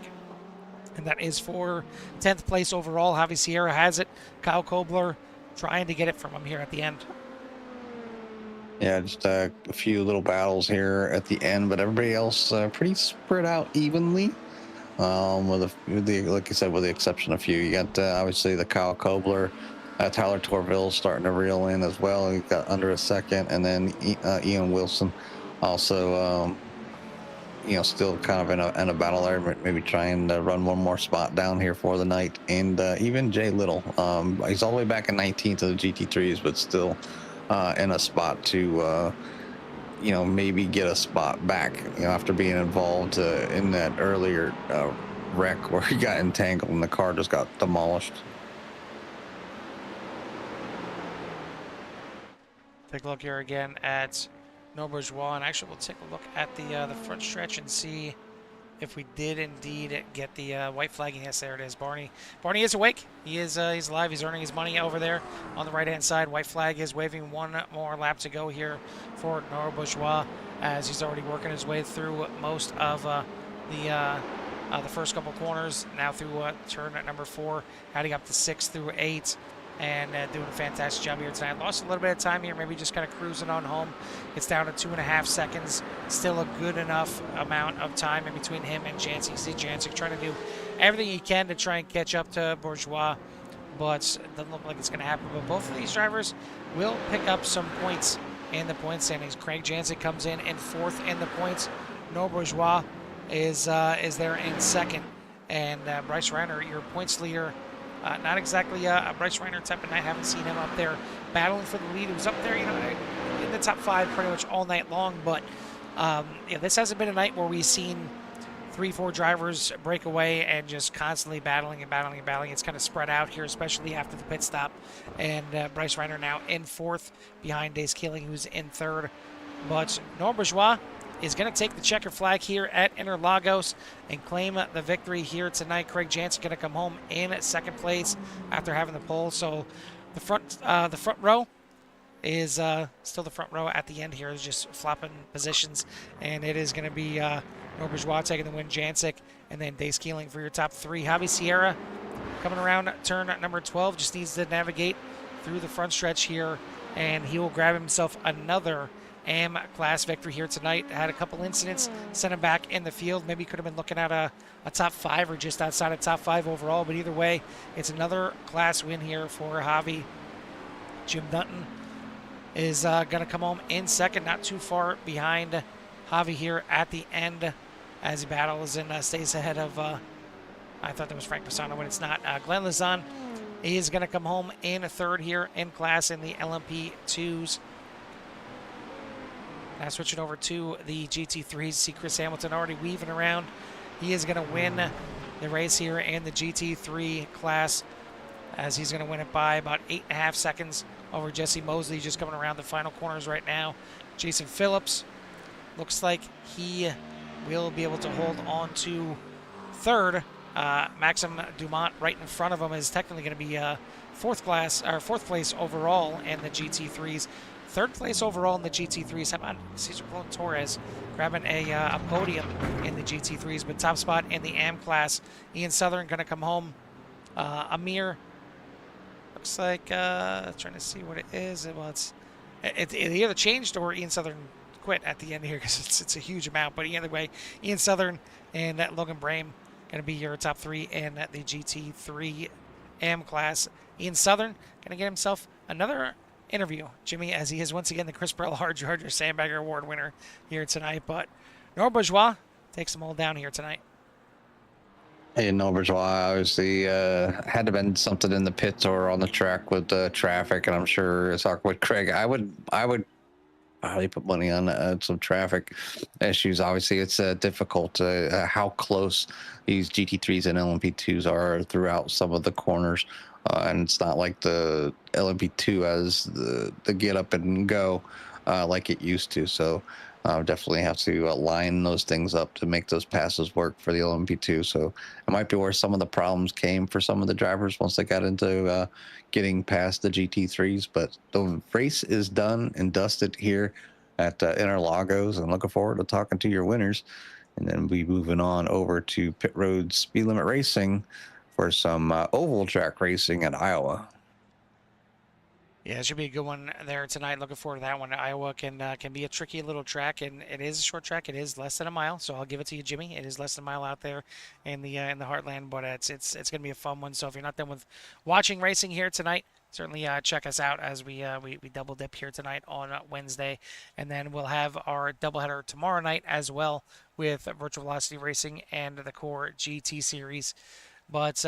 Speaker 1: and that is for 10th place overall. Javi Sierra has it. Kyle Kobler trying to get it from him here at the end.
Speaker 2: Yeah, just a few little battles here at the end, but everybody else pretty spread out evenly. With like I said, with the exception of a few. You got obviously the Kyle Kobler, Tyler Torville starting to reel in as well. He got under a second, and then Ian Wilson also still kind of in a battle there, maybe trying to run one more spot down here for the night. And even Jay Little, he's all the way back in 19th of the GT3s, but still in a spot to, maybe get a spot back, after being involved in that earlier wreck where he got entangled and the car just got demolished.
Speaker 1: Take a look here again at No Bourgeois, and actually we'll take a look at the front stretch and see if we did indeed get the white flag. Yes, there it is. Barney is awake. He's alive. He's earning his money over there on the right-hand side. White flag is waving. One more lap to go here for No Bourgeois, as he's already working his way through most of the first couple corners. Now through turn at number 4, heading up to 6 through 8. And doing a fantastic job here tonight. Lost a little bit of time here, maybe just kind of cruising on home. It's down to 2.5 seconds. Still a good enough amount of time in between him and Jancic. You see Jancic trying to do everything he can to try and catch up to Bourgeois, but it doesn't look like it's going to happen. But both of these drivers will pick up some points in the point standings. Craig Jancic comes in 4th in the points. No Bourgeois is there in 2nd. And Bryce Reiner, your points leader, not exactly a Bryce Reiner type of night. Haven't seen him up there battling for the lead. He was up there, in the top 5 pretty much all night long. But this hasn't been a night where we've seen 3-4 drivers break away and just constantly battling. It's kind of spread out here, especially after the pit stop. And Bryce Reiner now in 4th behind Dace Keeling, who's in 3rd. But Noah Bourgeois is going to take the checker flag here at Interlagos and claim the victory here tonight. Craig Jancic going to come home in 2nd place after having the pole. So the front row is still the front row at the end here, is just flopping positions, and it is going to be No Bourgeois taking the win, Jancic, and then Dace Keeling for your top 3. Javi Sierra coming around turn number 12, just needs to navigate through the front stretch here, and he will grab himself another AM class victory here tonight. Had a couple incidents, sent him back in the field. Maybe could have been looking at a top 5 or just outside of top 5 overall, but either way, it's another class win here for Javi. Jim Dutton is going to come home in 2nd, not too far behind Javi here at the end as he battles and stays ahead of, I thought that was Frank Pisano, but it's not. Glenn Lizan is going to come home in 3rd here in class in the LMP2s. Now switching over to the GT3s, see Chris Hamilton already weaving around. He is going to win the race here in the GT3 class, as he's going to win it by about 8.5 seconds over Jesse Mosley, just coming around the final corners right now. Jason Phillips looks like he will be able to hold on to 3rd. Maxim Dumont right in front of him is technically going to be 4th place overall in the GT3s. 3rd place overall in the GT3s. How about Cesar Colon Torres grabbing a podium in the GT3s, but top spot in the AM class. Ian Southern going to come home. Amir looks like, trying to see what it is. Well, it either changed or Ian Southern quit at the end here, because it's a huge amount. But either way, Ian Southern and Logan Brame going to be your top 3 in the GT3 AM class. Ian Southern going to get himself another interview, Jimmy, as he is once again the Chris Burrell Hard Charger Sandbagger Award winner here tonight. But Noah Bourgeois takes them all down here tonight.
Speaker 2: Hey, No Bourgeois obviously had to have been something in the pits or on the track with the traffic, and I'm sure talking with Craig, I would probably put money on some traffic issues. Obviously, it's difficult how close these GT3s and LMP2s are throughout some of the corners, and it's not like the LMP2 has the get up and go like it used to. So definitely have to line those things up to make those passes work for the LMP2. So it might be where some of the problems came for some of the drivers once they got into getting past the GT3s. But the race is done and dusted here at Interlagos. I'm looking forward to talking to your winners. And then we moving on over to Pit Road Speed Limit Racing for some oval track racing at Iowa.
Speaker 1: Yeah, it should be a good one there tonight. Looking forward to that one. Iowa can be a tricky little track, and it is a short track. It is less than a mile, so I'll give it to you, Jimmy. It is less than a mile out there in the heartland, but it's going to be a fun one. So if you're not done with watching racing here tonight, certainly check us out as we double dip here tonight on Wednesday, and then we'll have our doubleheader tomorrow night as well with Virtual Velocity Racing and the Core GT Series. But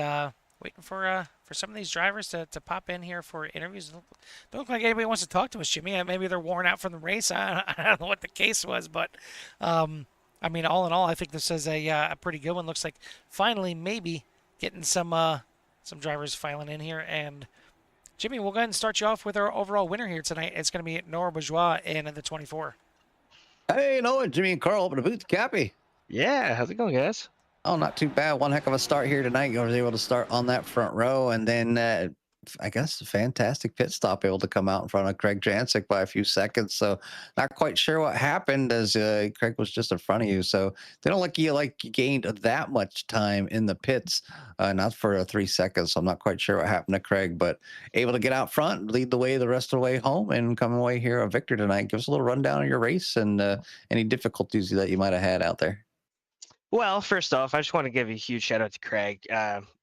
Speaker 1: waiting for some of these drivers to pop in here for interviews. Don't look like anybody wants to talk to us, Jimmy. Maybe they're worn out from the race. I don't know what the case was, but I mean, all in all, I think this is a pretty good one. Looks like finally maybe getting some drivers filing in here. And Jimmy, we'll go ahead and start you off with our overall winner here tonight. It's going to be Nora Bourgeois in the 24.
Speaker 2: Hey, Noah, Jimmy and Carl open the booth. Cappy.
Speaker 3: Yeah, how's it going, guys?
Speaker 2: Oh, not too bad. One heck of a start here tonight. I was able to start on that front row, and then I guess a fantastic pit stop, able to come out in front of Craig Jancic by a few seconds. So not quite sure what happened, as Craig was just in front of you. So they don't look like you gained that much time in the pits, not for 3 seconds. So I'm not quite sure what happened to Craig, but able to get out front, lead the way the rest of the way home, and come away here a victor tonight. Give us a little rundown of your race and any difficulties that you might have had out there.
Speaker 3: Well, first off, I just want to give a huge shout out to Craig.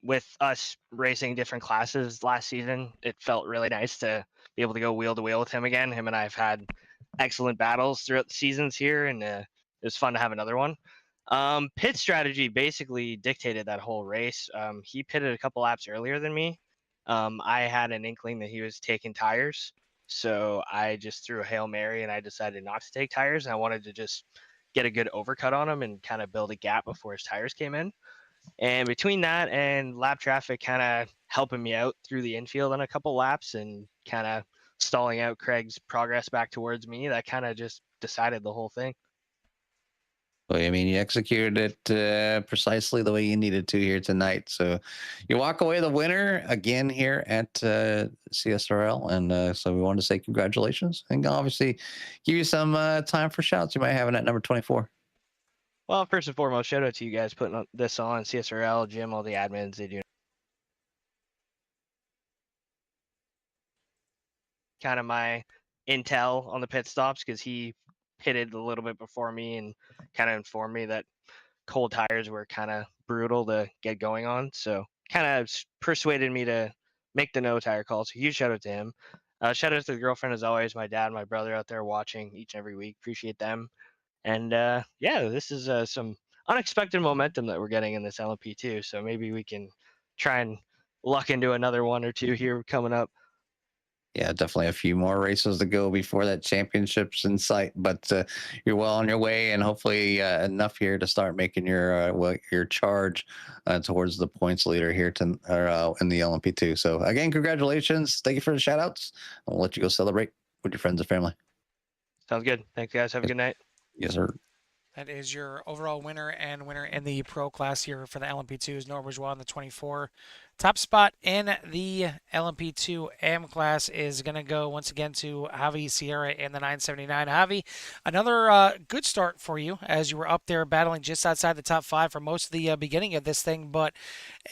Speaker 3: With us racing different classes last season, it felt really nice to be able to go wheel to wheel with him again. Him and I have had excellent battles throughout the seasons here, and it was fun to have another one. Pit strategy basically dictated that whole race. He pitted a couple laps earlier than me. I had an inkling that he was taking tires, so I just threw a Hail Mary and I decided not to take tires. I wanted to just get a good overcut on him and kind of build a gap before his tires came in. And between that and lap traffic kind of helping me out through the infield on a couple laps and kind of stalling out Craig's progress back towards me, that kind of just decided the whole thing.
Speaker 2: Well, I mean, you executed it precisely the way you needed to here tonight. So you walk away the winner again here at CSRL. And so we wanted to say congratulations and obviously give you some time for shouts you might have in at number 24.
Speaker 3: Well, first and foremost, shout out to you guys putting this on, CSRL, Jim, all the admins, they do kind of my intel on the pit stops because he pitted a little bit before me and kind of informed me that cold tires were kind of brutal to get going on. So kind of persuaded me to make the no tire call. So huge shout out to him. Shout out to the girlfriend as always, my dad, my brother out there watching each and every week. Appreciate them. And yeah, this is some unexpected momentum that we're getting in this LMP2. So maybe we can try and luck into another one or two here coming up.
Speaker 2: Yeah, definitely a few more races to go before that championship's in sight, but you're well on your way, and hopefully enough here to start making your charge towards the points leader here in the LMP2. So again, congratulations! Thank you for the shout outs. I'll let you go celebrate with your friends and family.
Speaker 3: Sounds good. Thanks, guys. Have a good night.
Speaker 2: Yes, sir.
Speaker 1: That is your overall winner and winner in the pro class here for the LMP2 is Nora Bourgeois in the 24. Top spot in the LMP2 AM class is going to go once again to Javi Sierra in the 979. Javi, another good start for you as you were up there battling just outside the top 5 for most of the beginning of this thing, but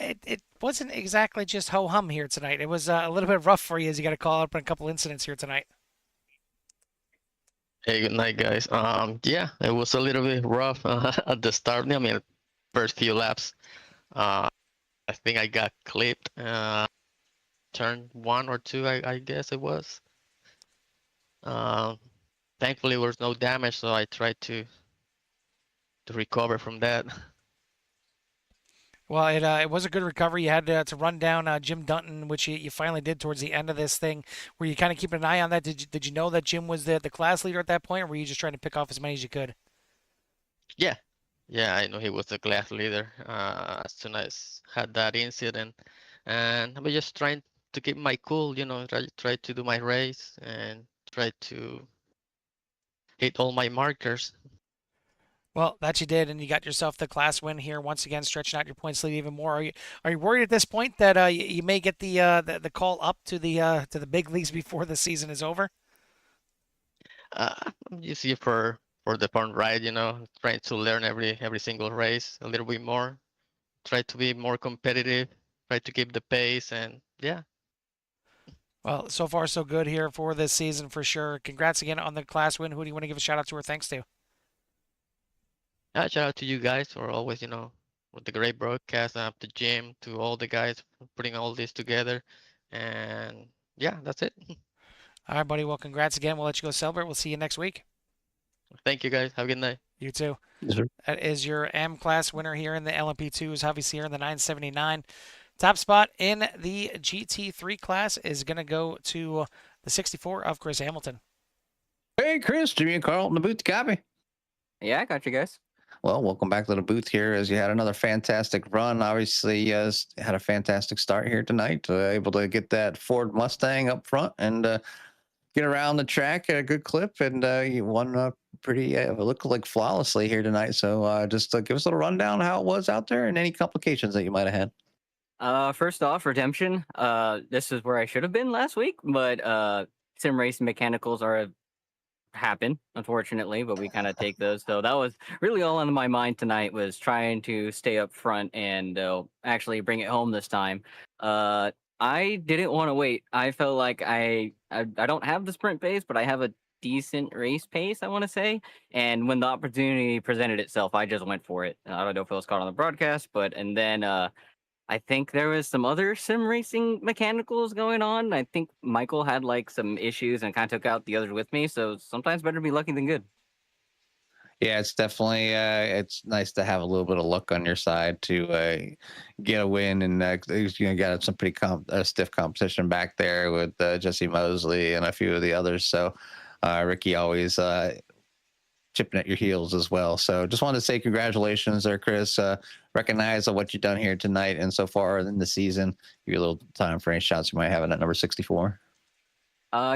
Speaker 1: it wasn't exactly just ho-hum here tonight. It was a little bit rough for you as you got to call up on a couple incidents here tonight.
Speaker 4: Hey, good night, guys. Yeah, it was a little bit rough at the start. I mean, first few laps, I think I got clipped. Turn 1 or 2, I guess it was. Thankfully, there was no damage, so I tried to recover from that.
Speaker 1: Well, it was a good recovery. You had to run down Jim Dutton, which you finally did towards the end of this thing. Were you kind of keeping an eye on that? Did you know that Jim was the class leader at that point, or were you just trying to pick off as many as you could?
Speaker 4: Yeah, I know he was the class leader as soon as had that incident, and I was just trying to keep my cool, try to do my race and try to hit all my markers.
Speaker 1: Well, that you did, and you got yourself the class win here once again, stretching out your points lead even more. Are you worried at this point that you may get the call up to the big leagues before the season is over?
Speaker 4: I'm just here for the fun ride, trying to learn every single race a little bit more, try to be more competitive, try to keep the pace, and yeah.
Speaker 1: Well, so far so good here for this season for sure. Congrats again on the class win. Who do you want to give a shout out to or thanks to?
Speaker 4: Shout out to you guys for always, with the great broadcast, to Jim, to all the guys for putting all this together. And yeah, that's it.
Speaker 1: All right, buddy. Well, congrats again. We'll let you go celebrate. We'll see you next week.
Speaker 4: Thank you guys. Have a good night.
Speaker 1: You too.
Speaker 2: Yes, sir.
Speaker 1: That is your M class winner here in the LMP2s. Javi here in the 979. Top spot in the GT3 class is going to go to the 64 of Chris Hamilton.
Speaker 2: Hey, Chris, Jimmy and Carl in the booth. Copy.
Speaker 5: Yeah, I got you guys.
Speaker 2: Well, welcome back to the booth here as you had another fantastic run. Obviously, had a fantastic start here tonight. Able to get that Ford Mustang up front and get around the track at a good clip. And you won pretty, looked like flawlessly here tonight. So just give us a little rundown of how it was out there and any complications that you might have had.
Speaker 5: First off, Redemption. This is where I should have been last week, but sim racing mechanicals happen, unfortunately, but we kind of take those. So that was really all on my mind tonight, was trying to stay up front and actually bring it home this time. I didn't want to wait. I felt like I don't have the sprint pace, but I have a decent race pace, I want to say. And when the opportunity presented itself, I just went for it. I don't know if it was caught on the broadcast, and then I think there was some other sim racing mechanicals going on. I think Michael had like some issues and kind of took out the others with me. So sometimes better be lucky than good.
Speaker 2: Yeah, it's definitely it's nice to have a little bit of luck on your side to get a win, and you got some pretty stiff competition back there with Jesse Mosley and a few of the others. So Ricky always chipping at your heels as well. So just wanted to say congratulations there, Chris. Recognize what you've done here tonight and so far in the season. Give you a little time for any shots you might have in at number 64.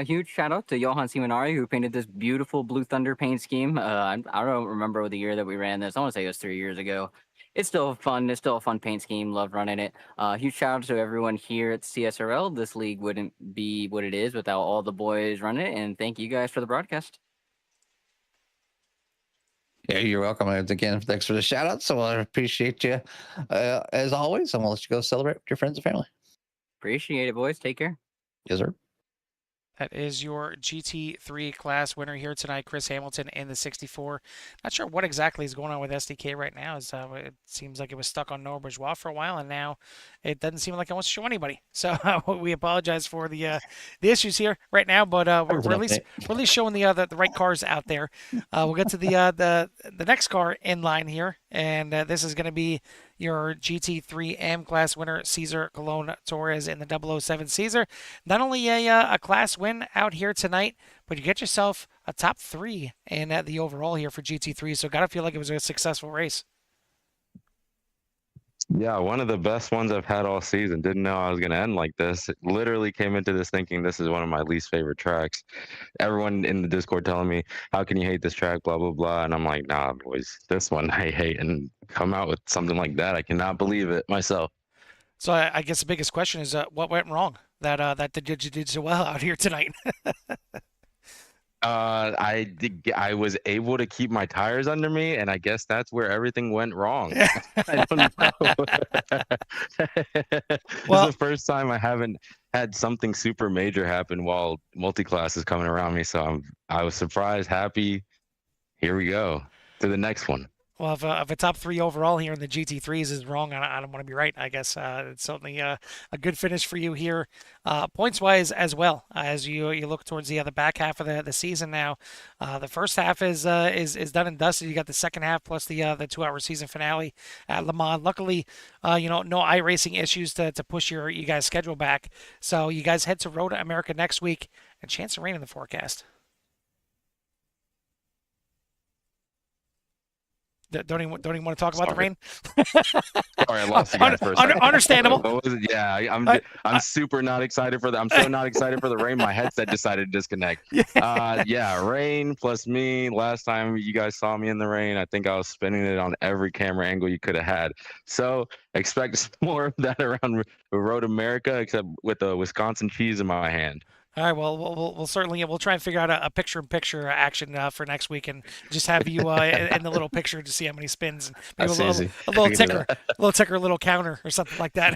Speaker 5: Huge shout out to Johan Simonari, who painted this beautiful Blue Thunder paint scheme. I don't remember the year that we ran this. I want to say it was 3 years ago. It's still fun. It's still a fun paint scheme. Love running it. Huge shout out to everyone here at CSRL. This league wouldn't be what it is without all the boys running it. And thank you guys for the broadcast.
Speaker 2: Yeah, you're welcome. And again, thanks for the shout out. So I appreciate you as always. And we'll let you go celebrate with your friends and family.
Speaker 5: Appreciate it, boys. Take care.
Speaker 2: Yes, sir.
Speaker 1: That is your GT3 class winner here tonight, Chris Hamilton in the 64. Not sure what exactly is going on with SDK right now. It seems like it was stuck on Noah Bourgeois for a while, and now it doesn't seem like it wants to show anybody. So we apologize for the issues here right now, but we're at least showing the right cars out there. We'll get to the next car in line here, and this is going to be your GT3 AM class winner, Cesar Colon Torres in the 007. Cesar, not only a class win out here tonight, but you get yourself a top 3 in the overall here for GT3. So gotta feel like it was a successful race.
Speaker 6: Yeah, one of the best ones I've had all season. Didn't know I was going to end like this. Literally came into this thinking this is one of my least favorite tracks. Everyone in the Discord telling me, how can you hate this track, blah, blah, blah. And I'm like, nah, boys, this one I hate. And come out with something like that, I cannot believe it myself.
Speaker 1: So I guess the biggest question is what went wrong that you did so well out here tonight?
Speaker 6: I was able to keep my tires under me, and I guess that's where everything went wrong. I don't know. Well, it's the first time I haven't had something super major happen while multi-class is coming around me, so I was surprised, happy. Here we go to the next one.
Speaker 1: Well, if a top 3 overall here in the GT3s is wrong, I don't want to be right. I guess it's certainly a good finish for you here, points-wise as well, as you look towards the back half of the season now. The first half is done and dusted. You got the second half plus the 2-hour season finale at Le Mans. Luckily, no iRacing issues to push you guys' schedule back. So you guys head to Road America next week, and chance of rain in the forecast. Don't even want to talk about the rain.
Speaker 6: Sorry, I lost you guys for a second.
Speaker 1: Understandable.
Speaker 6: What was it? Yeah, I'm super not excited for that. I'm so not excited for the rain. My headset decided to disconnect. Yeah, rain plus me. Last time you guys saw me in the rain, I think I was spinning it on every camera angle you could have had. So expect more of that around Road America, except with the Wisconsin cheese in my hand.
Speaker 1: All right, well, we'll certainly try and figure out a picture-in-picture action for next week, and just have you in the little picture to see how many spins. Maybe a little ticker, a little counter or something like that.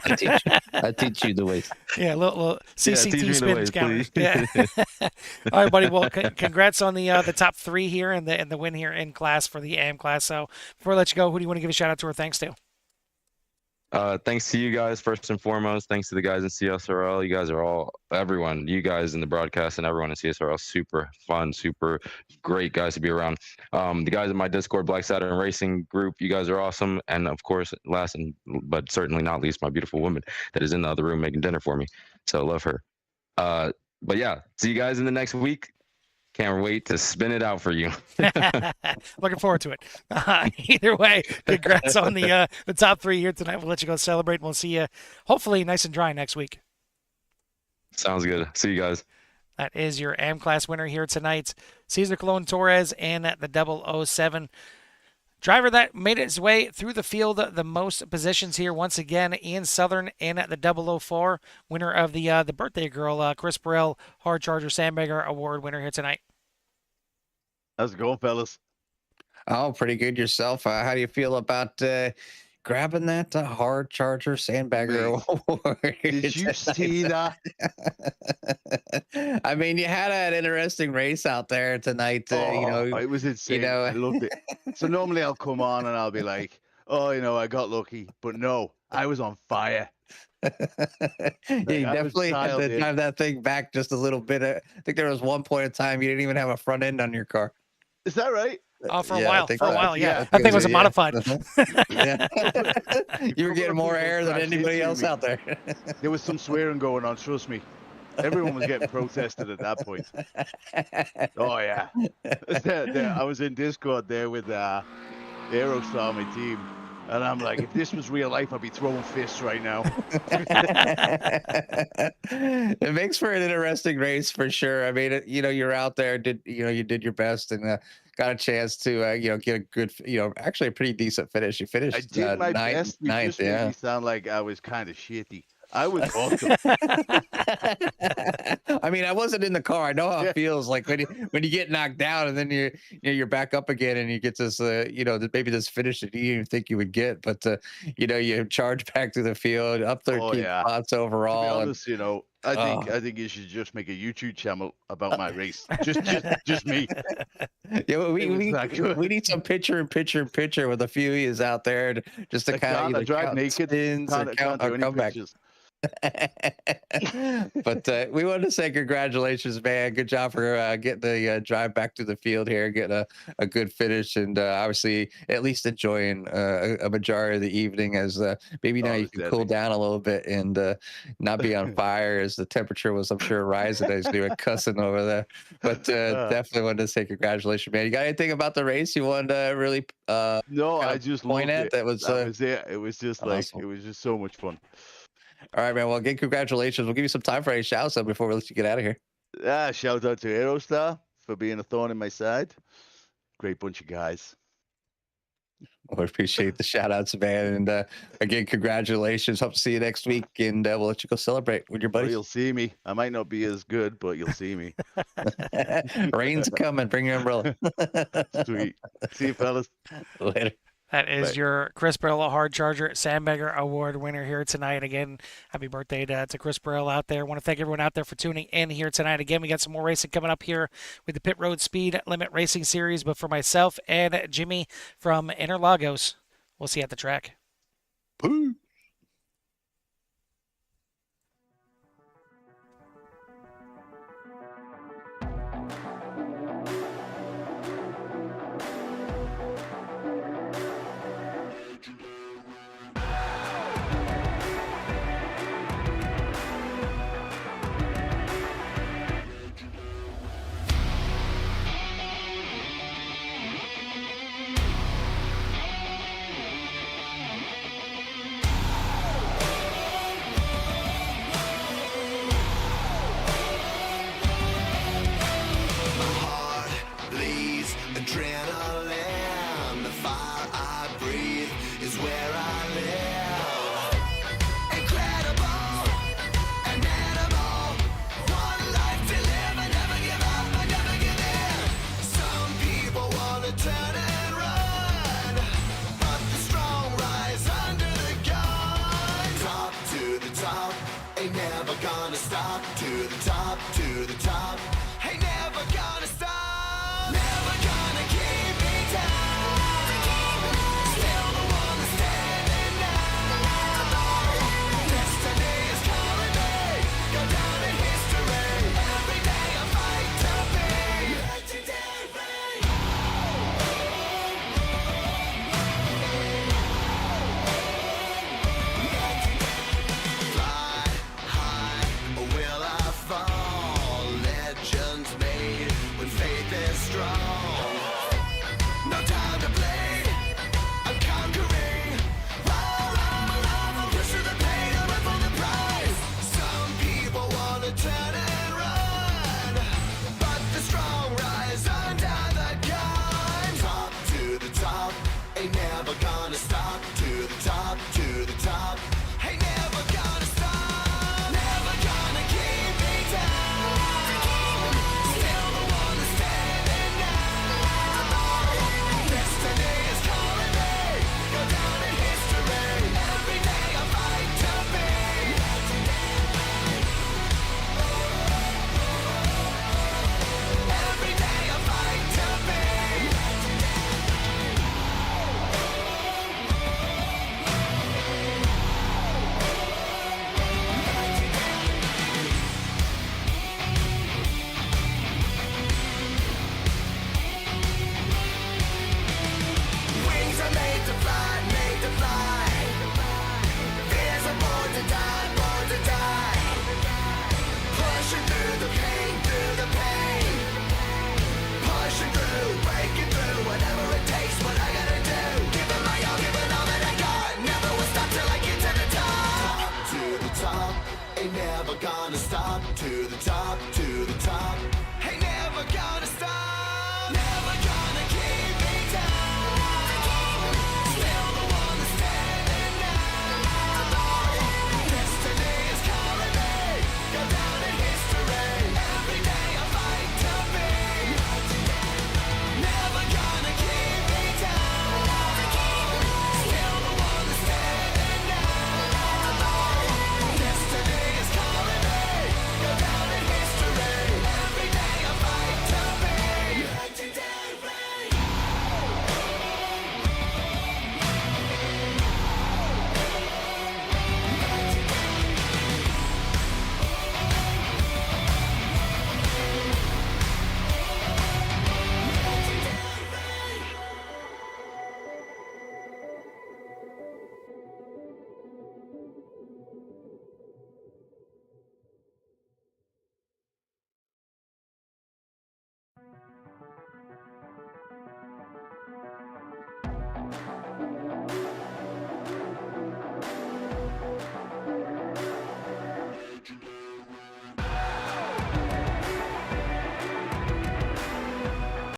Speaker 2: I teach you the ways.
Speaker 1: Yeah, a little CCT spins counter.
Speaker 6: Please.
Speaker 1: Yeah. All right, buddy. Well, congrats on the top 3 here and the win here in class for the AM class. So before I let you go, who do you want to give a shout out to or thanks to?
Speaker 6: Thanks to you guys first and foremost. Thanks to the guys in CSRL. You guys are everyone. You guys in the broadcast and everyone in CSRL, super fun, super great guys to be around. The guys in my Discord, Black Saturn Racing group, you guys are awesome. And of course, last but certainly not least, my beautiful woman that is in the other room making dinner for me. So love her. But yeah, see you guys in the next week. Can't wait to spin it out for you.
Speaker 1: Looking forward to it. Either way, congrats on the top 3 here tonight. We'll let you go celebrate, and we'll see you hopefully nice and dry next week.
Speaker 6: Sounds good. See you guys.
Speaker 1: That is your AM class winner here tonight, Cesar Colon Torres in the 007. Driver that made its way through the field the most positions here once again, Ian Southern in the 004, winner of the birthday girl, Chris Burrell Hard Charger Sandbagger Award winner here tonight.
Speaker 7: How's it going, fellas?
Speaker 2: Oh, pretty good yourself. How do you feel about grabbing that Hard Charger Sandbagger Award?
Speaker 7: Did you see that?
Speaker 2: I mean, you had an interesting race out there tonight.
Speaker 7: It was insane. I loved it. So normally I'll come on and I'll be like, oh, I got lucky. But no, I was on fire.
Speaker 2: You definitely had to drive that thing back just a little bit. I think there was one point in time you didn't even have a front end on your car.
Speaker 7: Is that right?
Speaker 1: Oh, for a while.
Speaker 7: Yeah.
Speaker 1: I think it was a modified.
Speaker 2: Yeah. You were getting more air than anybody else out there.
Speaker 7: There was some swearing going on, trust me. Everyone was getting protested at that point. Oh, yeah. I was in Discord there with Aerostar, my team. And I'm like, if this was real life, I'd be throwing fists right now.
Speaker 2: It makes for an interesting race for sure. I mean, you're out there, you did your best and got a chance to, get a good, actually a pretty decent finish. You finished.
Speaker 7: I did my best. You just made me sound like I was kind of shitty. I was awesome.
Speaker 2: I mean, I wasn't in the car. I know how it feels like when you get knocked down and then you're back up again and you get this, maybe this finish that you didn't even think you would get, but you charge back to the field, up 13 spots overall.
Speaker 7: To be honest, I think you should just make a YouTube channel about my race. Just me.
Speaker 2: Yeah, well, we need some picture with a few of you out there just to kind of
Speaker 7: drive naked
Speaker 2: spins and count our comeback. But we wanted to say congratulations, man. Good job for getting the drive back to the field here, getting a good finish, and obviously at least enjoying a majority of the evening as maybe now you can cool down a little bit and not be on fire as the temperature was, I'm sure, rising as you were cussing over there. But definitely wanted to say congratulations, man. You got anything about the race you wanted to really
Speaker 7: no, I just
Speaker 2: point at? That was
Speaker 7: it. It was just
Speaker 2: awesome.
Speaker 7: It was just so much fun.
Speaker 2: All right, man. Well, again, congratulations. We'll give you some time for any shouts before we let you get out of here.
Speaker 7: Shout out to Aerostar for being a thorn in my side. Great bunch of guys.
Speaker 2: We appreciate the shout outs, man. And again, congratulations. Hope to see you next week. And we'll let you go celebrate with your buddies.
Speaker 7: Well, you'll see me. I might not be as good, but you'll see me.
Speaker 2: Rain's coming. Bring your umbrella.
Speaker 7: Sweet. See you, fellas.
Speaker 2: Later.
Speaker 1: That is your Chris Burrell Hard Charger Sandbagger Award winner here tonight. Again, happy birthday to Chris Burrell out there. I want to thank everyone out there for tuning in here tonight. Again, we got some more racing coming up here with the Pit Road Speed Limit Racing Series. But for myself and Jimmy from Interlagos, we'll see you at the track.
Speaker 7: Peace.
Speaker 8: never gonna stop. To the top, to the top.